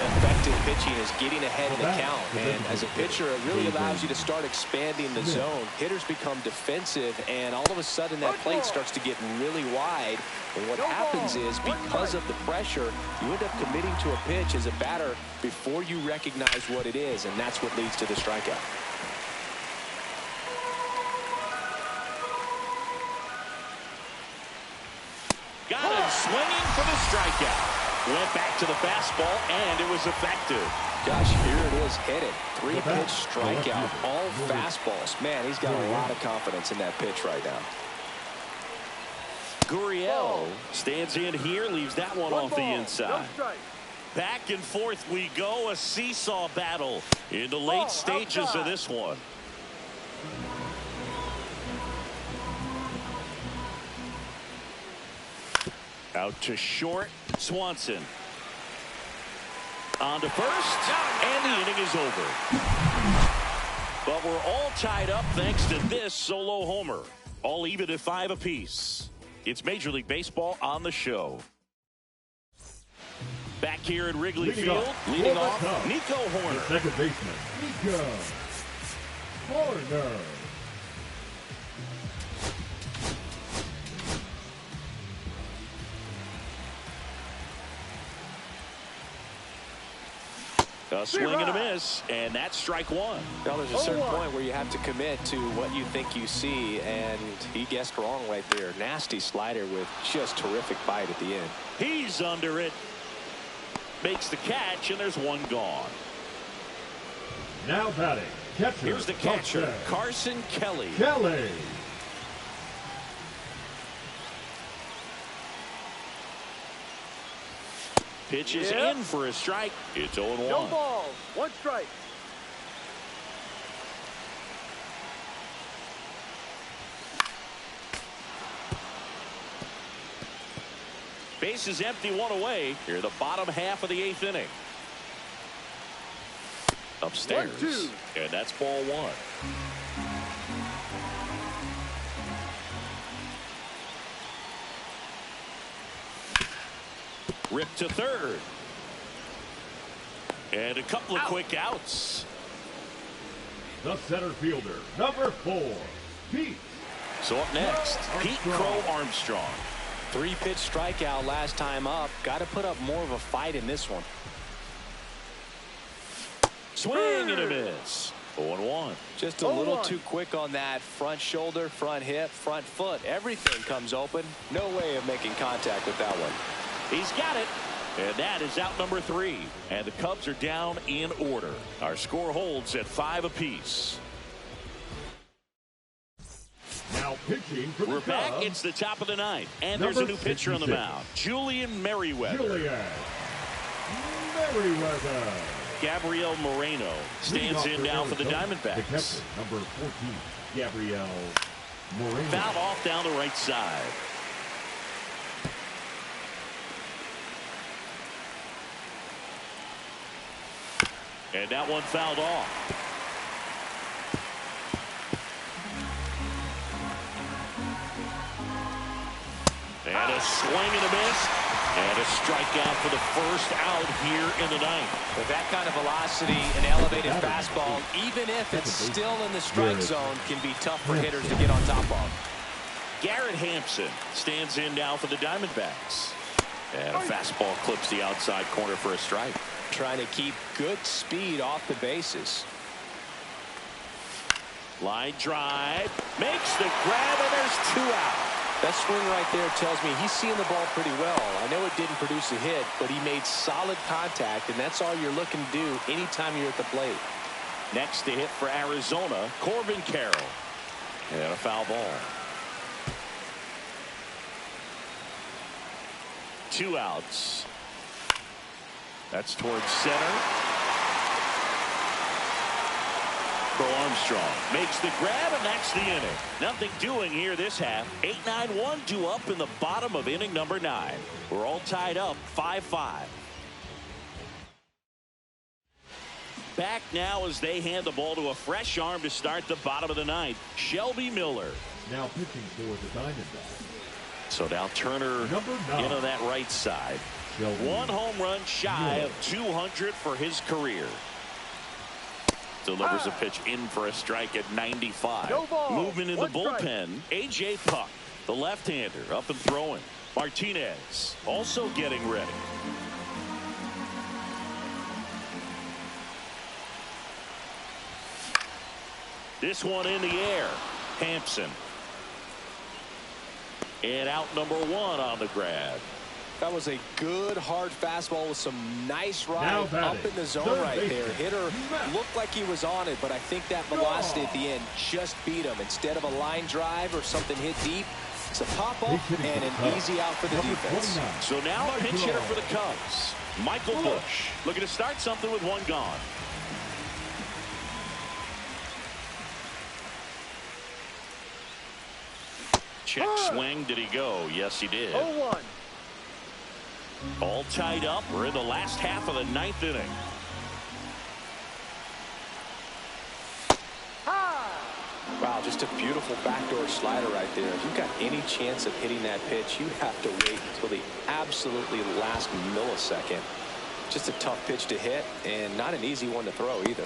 effective pitching, is getting ahead in the count. And as a pitcher, it really allows you to start expanding the zone. Hitters become defensive, and all of a sudden that plate starts to get really wide. And what happens is, because of the pressure, you end up committing to a pitch as a batter before you recognize what it is, and that's what leads to the strikeout. Got him swinging for the strikeout. Went back to the fastball, and it was effective. Gosh, here it is, hit it. 3-pitch strikeout, all fastballs. Man, he's got a lot of confidence in that pitch right now. Gurriel stands in here, leaves that one off the inside. Back and forth we go, a seesaw battle in the late stages of this one. Out to short, Swanson. On to first, and the inning is over. But we're all tied up thanks to this solo homer. All even at 5 apiece. It's Major League Baseball on the show. Back here at Wrigley Field, leading off, Nico Horner. Second baseman, Nico Horner. A swing and a miss, and that's strike 1. Now, there's a certain point where you have to commit to what you think you see, and he guessed wrong right there. Nasty slider with just terrific bite at the end. He's under it. Makes the catch, and there's one gone. Now batting, catcher. Here's the catcher, Carson Kelly. Kelly. Pitch is in for a strike. It's 0-1. No balls, 1 strike. Base is empty, one away. Here, the bottom half of the 8th inning. Upstairs. 1-2. And that's ball one. Rip to third. And a couple of quick outs. The center fielder, number 4, Pete. So up next, Pete Crow Armstrong. 3-pitch strikeout last time up. Got to put up more of a fight in this one. Swing and a miss. 0-1. Just a little too quick on that front shoulder, front hip, front foot. Everything comes open. No way of making contact with that one. He's got it. And that is out number 3. And the Cubs are down in order. Our score holds at 5 apiece. Now pitching for the We're back. Cubs, It's the top of the 9th. And number there's a new pitcher on the 66. mound. Julian Merriweather. Julian Merriweather. Gabriel Moreno stands in now for the The Diamondbacks. catcher, number 14, Gabriel Moreno. Fouled off down the right side. And that one fouled off. And a swing and a miss. And a strikeout for the first out here in the 9th. With that kind of velocity, an elevated fastball, even if it's still in the strike zone, can be tough for hitters to get on top of. Garrett Hampson stands in now for the Diamondbacks. And a fastball clips the outside corner for a strike. Trying to keep good speed off the bases. Line drive. Makes the grab, and there's 2 out. That swing right there tells me he's seeing the ball pretty well. I know it didn't produce a hit, but he made solid contact, and that's all you're looking to do anytime you're at the plate. Next to hit for Arizona, Corbin Carroll. And a foul ball. 2 outs. That's towards center. Crow Armstrong makes the grab, and that's the inning. Nothing doing here this half. 8-9-1 due up in the bottom of inning number 9. We're all tied up 5-5. Back now as they hand the ball to a fresh arm to start the bottom of the 9th. Shelby Miller. Now pitching for the Diamondbacks. So now Turner Number 9. into that right side. Shelby 1 home run shy Miller. of 200 for his career. Delivers a pitch in for a strike at 95. No ball. Movement in the 1 strike. bullpen. A.J. Puck, the left-hander, up and throwing. Martinez also getting ready. This one in the air. Hampson. And out number 1 on the grab. That was a good hard fastball with some nice ride Now up batting, in the zone third right there. baseman, Hitter Matt. looked like he was on it, but I think that velocity at the end just beat him. Instead of a line drive or something hit deep, it's a pop up He's hitting and for the an Cubs. easy out for the Number defense. 29. So now Michael pinch hitter for the Cubs, Michael Busch, looking to start something with 1 gone. Check swing. Did he go? Yes, he did. 0-1. All tied up. We're in the last half of the 9th inning. Wow, just a beautiful backdoor slider right there. If you've got any chance of hitting that pitch, you have to wait until the absolutely last millisecond. Just a tough pitch to hit, and not an easy one to throw either.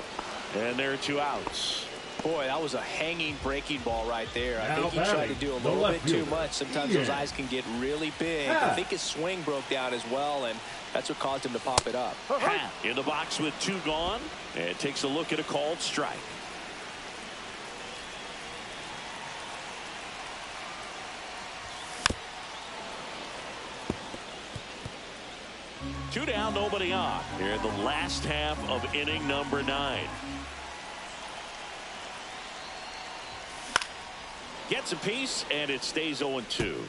And there are 2 outs. Boy, that was a hanging breaking ball right there. I Now think he tried to batting, do a the little left bit too fielder, much. Sometimes Ian. those eyes can get really big. I think his swing broke down as well, and that's what caused him to pop it up. Happ in the box with 2 gone, and takes a look at a called strike. Two down, nobody on. Here in the last half of inning number 9. Gets a piece, and it stays 0-2.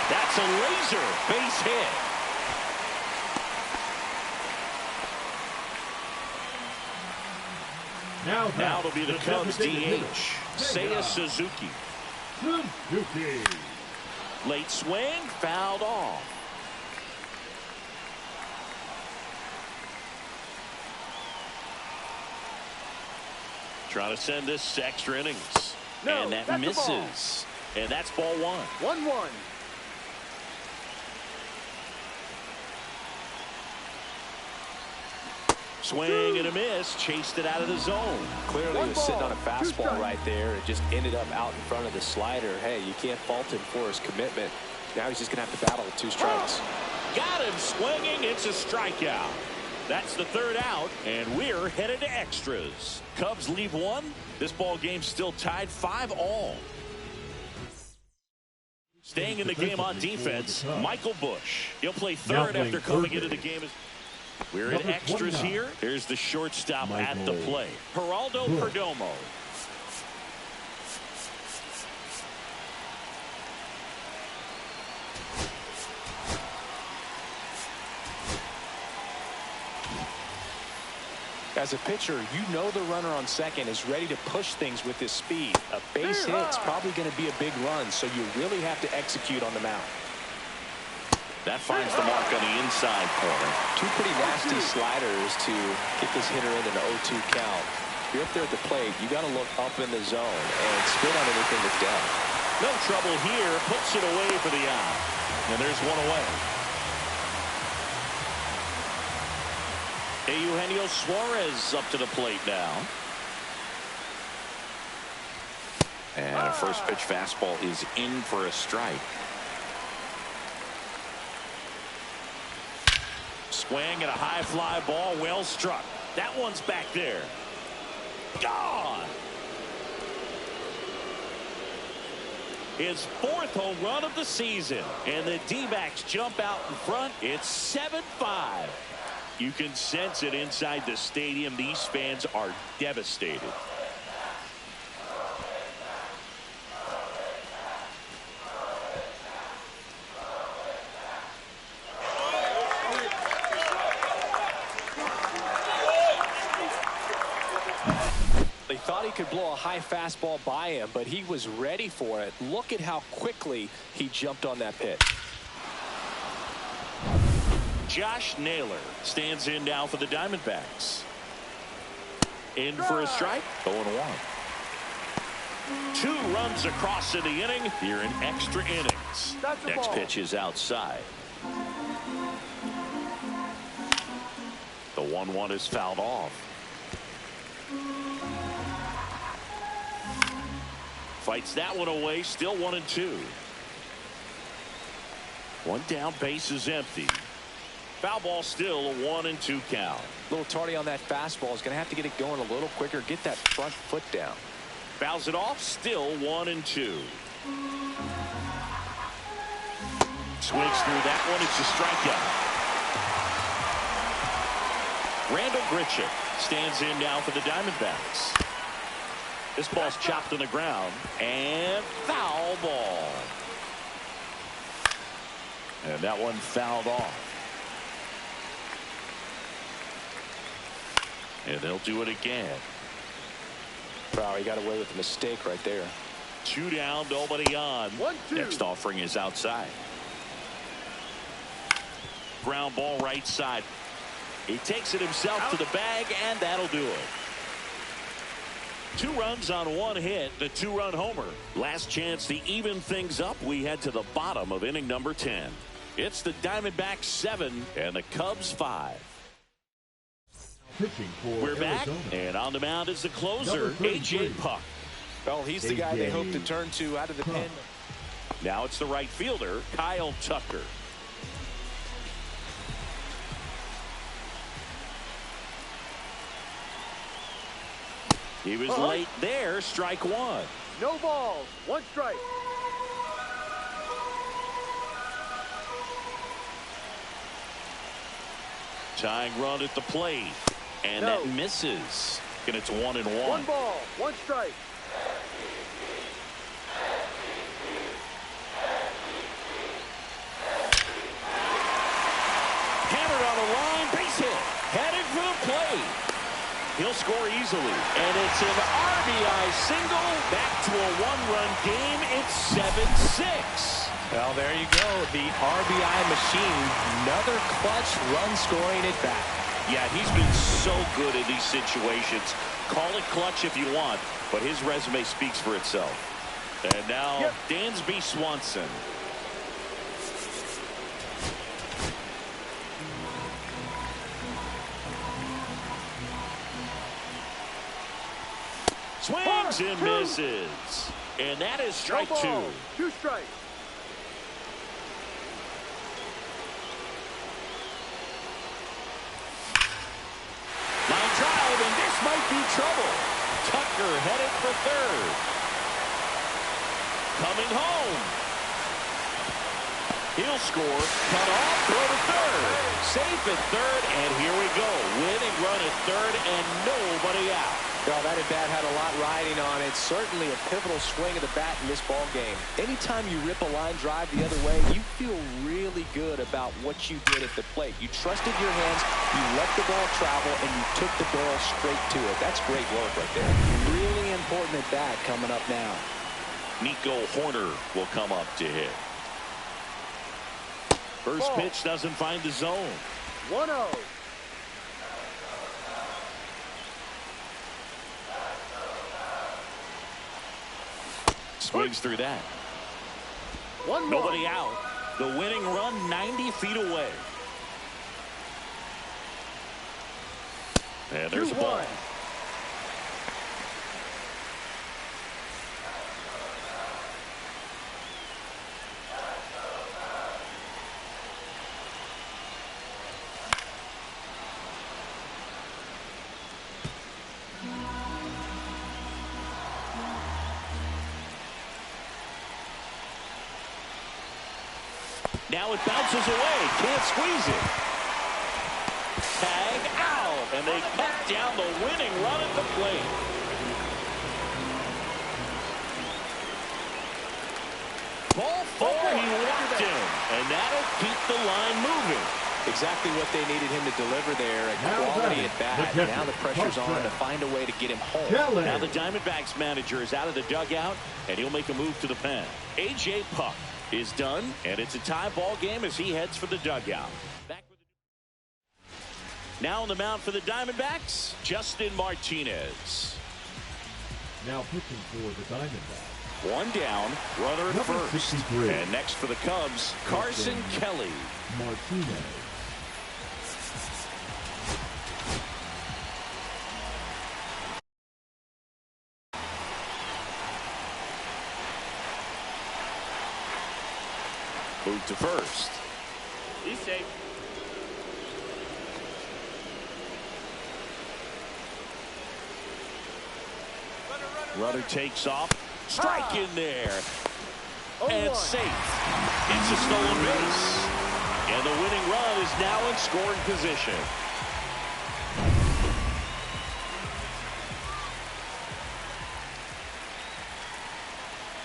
That's a laser base hit. Now it'll be the Cubs DH, Seiya Suzuki. Late swing, fouled off. Trying to send this to extra innings. No, and that that's misses. And that's ball one. 1-1. Swing and a miss. Chased it out of the zone. Clearly he was sitting on a fastball right there. It just ended up out in front of the slider. Hey, you can't fault him for his commitment. Now he's just going to have to battle with 2 strikes. Got him swinging. It's a strikeout. That's the third out, and we're headed to extras. Cubs leave 1. This ball game's still tied 5-all. Staying in the game on defense, Michael Bush. He'll play third after coming into the game. We're in extras here. Here's the shortstop at the plate, Geraldo Perdomo. As a pitcher, you know the runner on second is ready to push things with his speed. A base hit's probably going to be a big run, so you really have to execute on the mound. That finds the mark on the inside corner. 2 pretty nasty sliders to get this hitter in an 0-2 count. If you're up there at the plate, you got to look up in the zone and spit on anything that's down. No trouble here. Puts it away for the out. And there's one away. Eugenio Suarez up to the plate now. And a first pitch fastball is in for a strike. Swing and a high fly ball, well struck. That one's back there. Gone. His 4th home run of the season. And the D-backs jump out in front. It's 7-5. You can sense it inside the stadium. These fans are devastated. They thought he could blow a high fastball by him, but he was ready for it. Look at how quickly he jumped on that pitch. Josh Naylor stands in now for the Diamondbacks. In for a strike. 0-1. 2 runs across in the inning. Here in extra innings. Next pitch is outside. The 1-1 is fouled off. Fights that one away. Still 1-2. 1 down. Base is empty. Foul ball, still a 1-2 count. A little tardy on that fastball. Is going to have to get it going a little quicker. Get that front foot down. Fouls it off. Still 1-2. Swings through that one. It's a strikeout. Randall Grichuk stands in now for the Diamondbacks. This ball's chopped on the ground. And foul ball. And that one fouled off. And they'll do it again. Wow, he got away with a mistake right there. 2 down, nobody on. 1-2. Next offering is outside. Ground ball right side. He takes it himself to the bag, and that'll do it. 2 runs on 1 hit, the 2-run homer. Last chance to even things up. We head to the bottom of inning number 10. It's the Diamondbacks 7 and the Cubs 5. We're back, and on the mound is the closer, A.J. Puck. Well, he's the guy they hope to turn to out of the pen. Now it's the right fielder, Kyle Tucker. He was late there, strike 1. No balls, 1 strike. Tying run at the plate. And that misses. And it's 1-1. 1 ball, 1 strike. Hammered on the line, base hit. Headed for the plate. He'll score easily. And it's an RBI single. Back to a one-run game. It's 7-6. Well, there you go. The RBI machine. Another clutch run scoring at bat. Yeah, he's been so good in these situations. Call it clutch if you want, but his resume speaks for itself. And now Dansby Swanson. Swings and misses. And that is strike two. 2 strikes. Line drive, and this might be trouble. Tucker headed for third. Coming home. He'll score. Cut off. Throw to third. Safe at third, and here we go. Winning run at third, and nobody out. Well, that at-bat had a lot riding on it. Certainly a pivotal swing of the bat in this ball game. Anytime you rip a line drive the other way, you feel really good about what you did at the plate. You trusted your hands, you let the ball travel, and you took the barrel straight to it. That's great work right there. Really important at-bat coming up now. Nico Horner will come up to hit. First pitch doesn't find the zone. 1-0. Swings through that. Nobody out. The winning run 90 feet away. And there's a ball. Now it bounces away. Can't squeeze it. Tag out. And they cut down the winning run at the plate. Ball forward. He walked in. And that'll keep the line moving. Exactly what they needed him to deliver there. A quality at bat. Now the pressure's on to find a way to get him home. Now the Diamondbacks manager is out of the dugout, and he'll make a move to the pen. A.J. Puck is done, and it's a tie ball game as he heads for the dugout. Now on the mound for the Diamondbacks, Justin Martinez. Now pitching for the Diamondbacks. One down, runner at first. 63. And next for the Cubs, Carson Kelly. Martinez. Move to first. He's safe. Runner takes off. Strike in there. And safe. It's a stolen base. And the winning run is now in scoring position.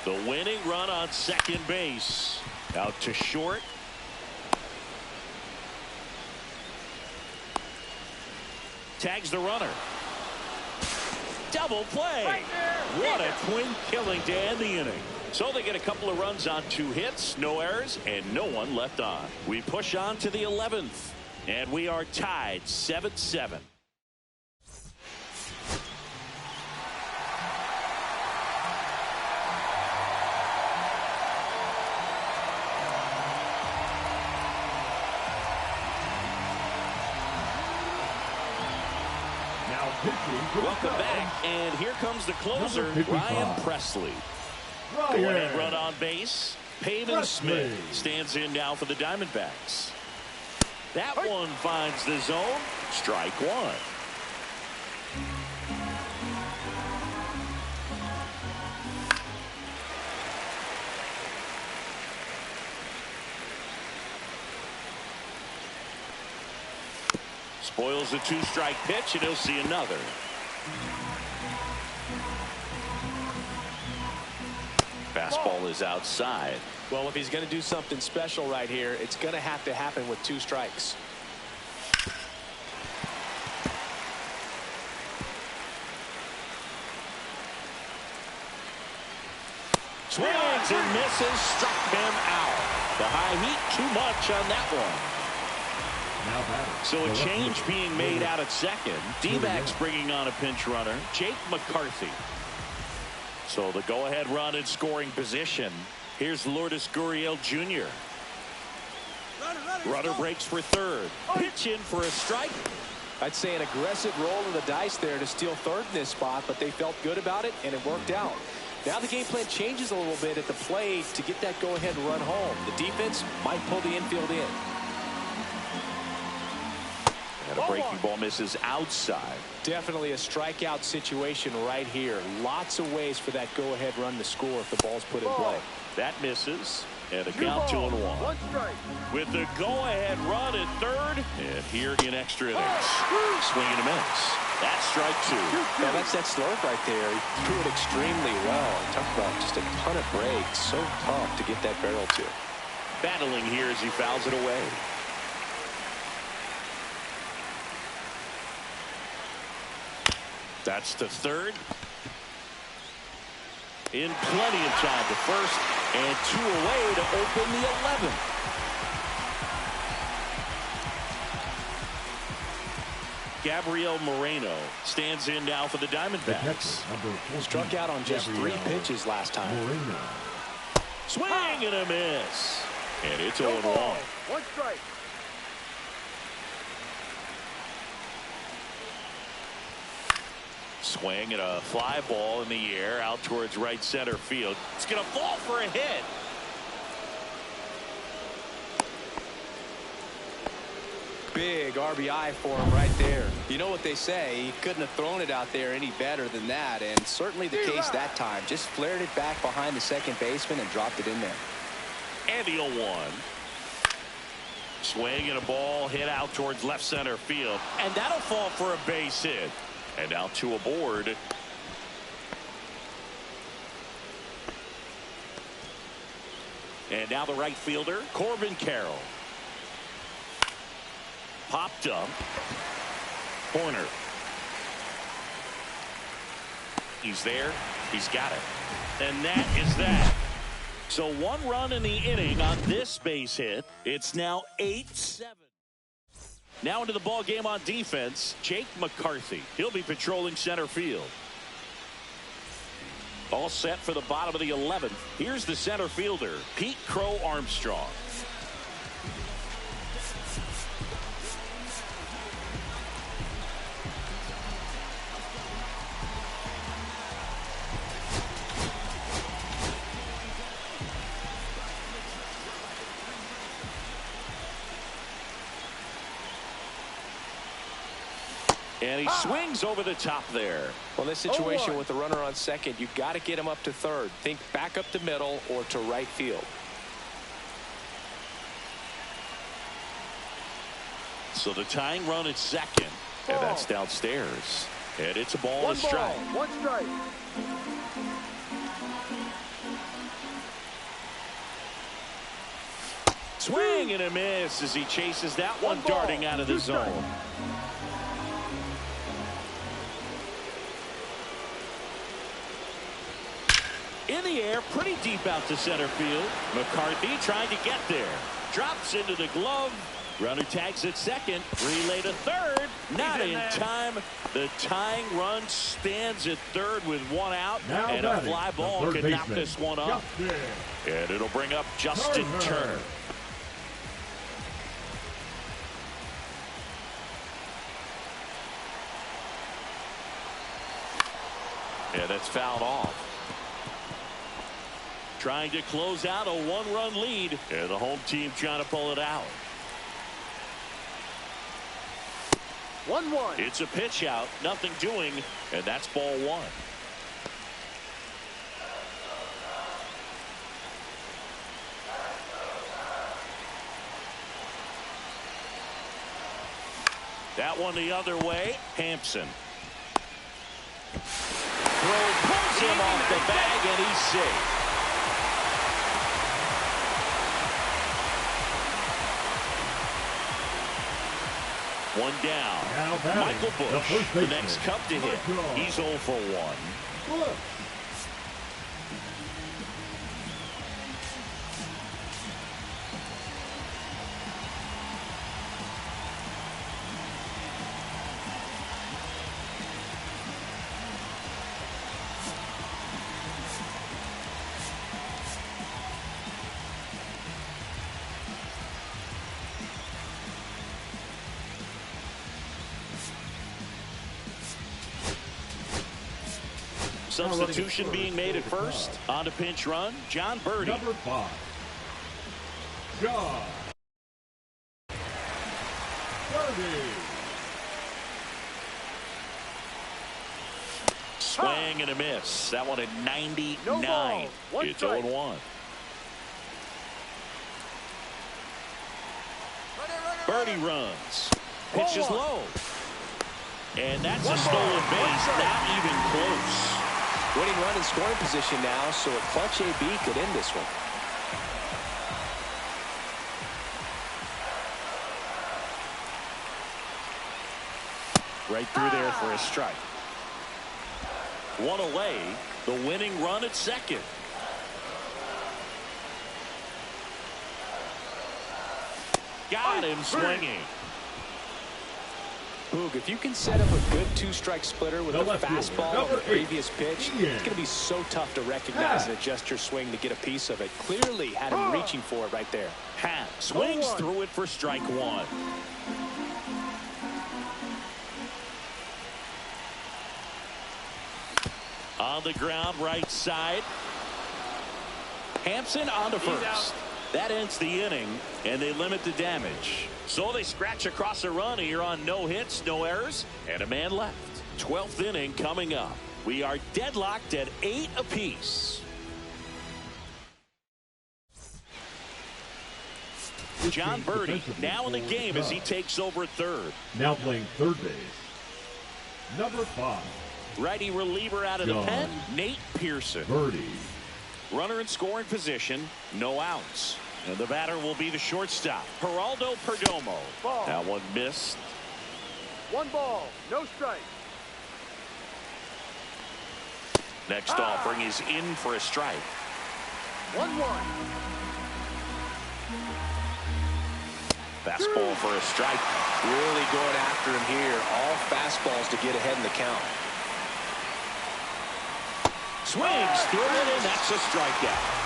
The winning run on second base. Out to short. Tags the runner. Double play. Right there. What a twin killing to end the inning. So they get a couple of runs on 2 hits, no errors, and no one left on. We push on to the 11th, and we are tied 7-7. Welcome back, and here comes the closer, Ryan Presley. One-hit run on base. Pavin Smith stands in now for the Diamondbacks. That one finds the zone. Strike one. Spoils a 2-strike pitch, and he'll see another. Fastball is outside. Well, if he's going to do something special right here, it's going to have to happen with 2 strikes. Swings and misses, struck him out. The high heat, too much on that one. So a change being made out at second. D-backs bringing on a pinch runner, Jake McCarthy. So the go-ahead run in scoring position. Here's Lourdes Gurriel Jr. Runner breaks for third. Pitch in for a strike. I'd say an aggressive roll of the dice there to steal third in this spot, but they felt good about it, and it worked out. Now the game plan changes a little bit at the plate to get that go-ahead run home. The defense might pull the infield in. And a breaking ball misses outside. Definitely a strikeout situation right here. Lots of ways for that go-ahead run to score if the ball's put in play. That misses. And a count 2-1. One strike. With the go-ahead run at third. And here in extra innings. Swing and a miss. That's strike 2. Now that's that slurve right there. He threw it extremely well. Talk about just a ton of breaks. So tough to get that barrel to. Battling here as he fouls it away. That's the third. In plenty of time to first, and 2 away to open the 11th. Gabriel Moreno stands in now for the Diamondbacks. Struck out on just 3 pitches last time. Swing and a miss. And it's 0-1. One strike. Swing and a fly ball in the air out towards right center field. It's going to fall for a hit. Big RBI for him right there. You know what they say, he couldn't have thrown it out there any better than that, and certainly the case that time. Just flared it back behind the second baseman and dropped it in there. And the 0-1. Swing and a ball hit out towards left center field, and that'll fall for a base hit. And now 2 aboard. And now the right fielder, Corbin Carroll. Popped up. Corner. He's there. He's got it. And that is that. So 1 run in the inning on this base hit. It's now 8-7. Now into the ball game on defense, Jake McCarthy. He'll be patrolling center field. All set for the bottom of the 11th. Here's the center fielder, Pete Crow Armstrong. And he swings over the top there. Well, this situation with the runner on second, you've got to get him up to third. Think back up to middle or to right field. So the tying run at second. And that's downstairs. And it's a ball and a strike. One strike. Swing and a miss as he chases that one darting out of the zone. In the air, pretty deep out to center field. McCarthy trying to get there. Drops into the glove. Runner tags at second. Relay to third. Not in time. The tying run stands at third with 1 out. And a fly ball can knock this one up. And it'll bring up Justin Turner. And it's fouled off. Trying to close out a 1-run lead. And the home team trying to pull it out. 1-1. It's a pitch out. Nothing doing. And that's ball 1. That one the other way. Hampson. Throw pulls him off the bag and he's safe. One down. Michael Busch, the next Cub to hit. He's 0 for 1. Substitution being made at first. On to pinch run, John Birdie. Number 5, John Birdie. Swing and a miss. That one at 99. No, it's 0-1. Birdie runs. Pitch is low. And that's a stolen base. Not even close. Winning run in scoring position now, so a clutch AB could end this one. Right through there for a strike. One away. The winning run at second. Got him swinging. Boog, if you can set up a good two-strike splitter with a fastball on the previous pitch, it's going to be so tough to recognize and adjust your swing to get a piece of it. Clearly had him reaching for it right there. Hat swings through it for strike one. On the ground, right side. Hampson on to first. That ends the inning, and they limit the damage. So they scratch across a run here on no hits, no errors, and a man left. 12th inning coming up. We are deadlocked at 8 apiece. John Birdie now in the game as he takes over at third. Now playing third base, number 5. Righty reliever out of the pen, Nate Pearson. Birdie. Runner in scoring position, no outs. And the batter will be the shortstop, Geraldo Perdomo. Ball. That one missed. 1 ball, no strike. Next offering is in for a strike. 1-1. Fastball for a strike. Really going after him here. All fastballs to get ahead in the count. Swings through it, and that's a strikeout.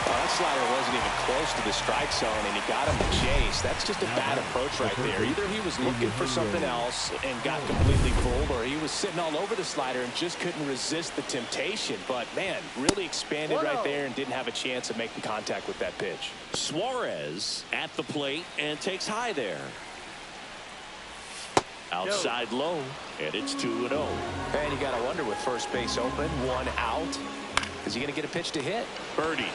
Well, that slider wasn't even close to the strike zone, and he got him to chase. That's just a bad approach right there. Either he was looking for something else and got completely fooled, or he was sitting all over the slider and just couldn't resist the temptation. But, man, really expanded right there and didn't have a chance of making contact with that pitch. Suarez at the plate and takes high there. Outside low, and it's 2-0. And you got to wonder with first base open, 1 out. Is he going to get a pitch to hit? Birdie.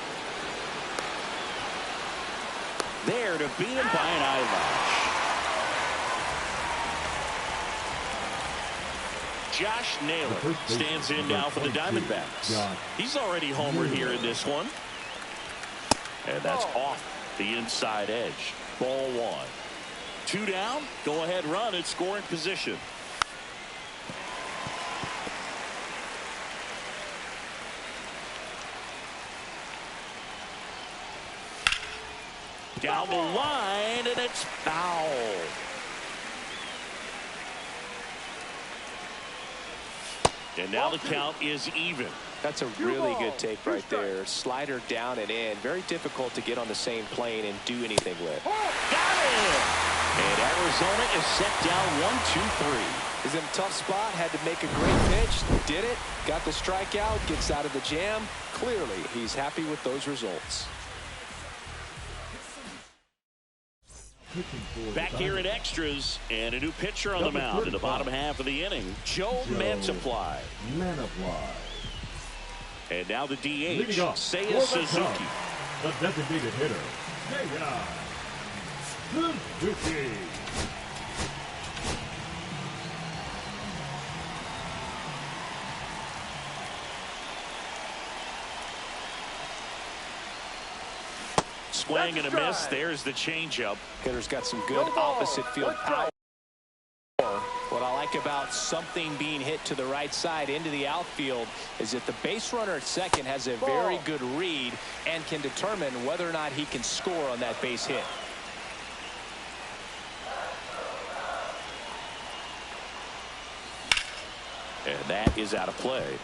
There to beat him by an eyelash. Josh Naylor stands in now for the Diamondbacks. He's already homered here in this one. And that's off the inside edge. Ball 1. 2 down. Go ahead run at scoring position. Down the line, and it's foul. And now the count is even. That's a really good take right there. Slider down and in. Very difficult to get on the same plane and do anything with. Got it! And Arizona is set down 1-2-3. He's in a tough spot. Had to make a great pitch. Did it. Got the strikeout. Gets out of the jam. Clearly, he's happy with those results. Back here in extras, and a new pitcher on the mound in the bottom half of the inning, Joe Mantiply. And now the DH, Seiya Suzuki. The designated hitter, Seiya Suzuki. Swing and a miss. There's the changeup. Hitter's got some good opposite field power. What I like about something being hit to the right side into the outfield is that the base runner at second has a very good read and can determine whether or not he can score on that base hit. And that is out of play.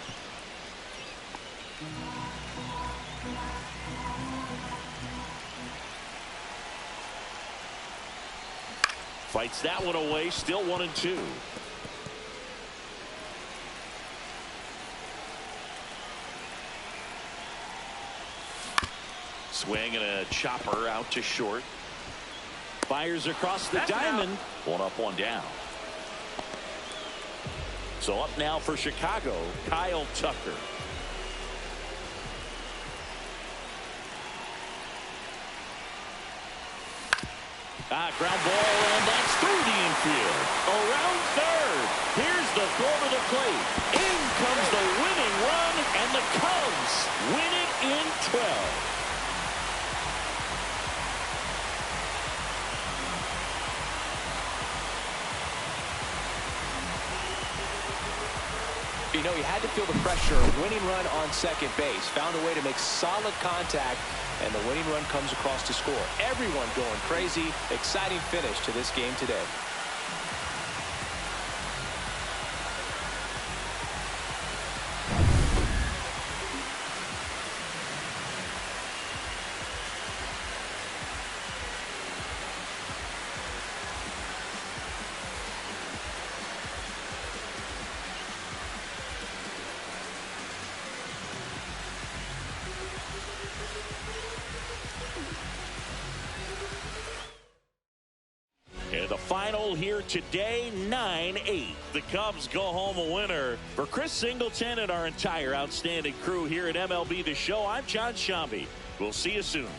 Fights that one away, still 1-2. Swing and a chopper out to short. Fires across the diamond. One up, one down. So up now for Chicago, Kyle Tucker. Ground ball, and that's through the infield. Around third. Here's the throw to the plate. In comes the winning run, and the Cubs win it in 12. You know, he had to feel the pressure. Winning run on second base. Found a way to make solid contact, and the winning run comes across to score. Everyone going crazy. Exciting finish to this game today. And the final here today, 9-8. The Cubs go home a winner. For Chris Singleton and our entire outstanding crew here at MLB The Show, I'm John Shambi. We'll see you soon.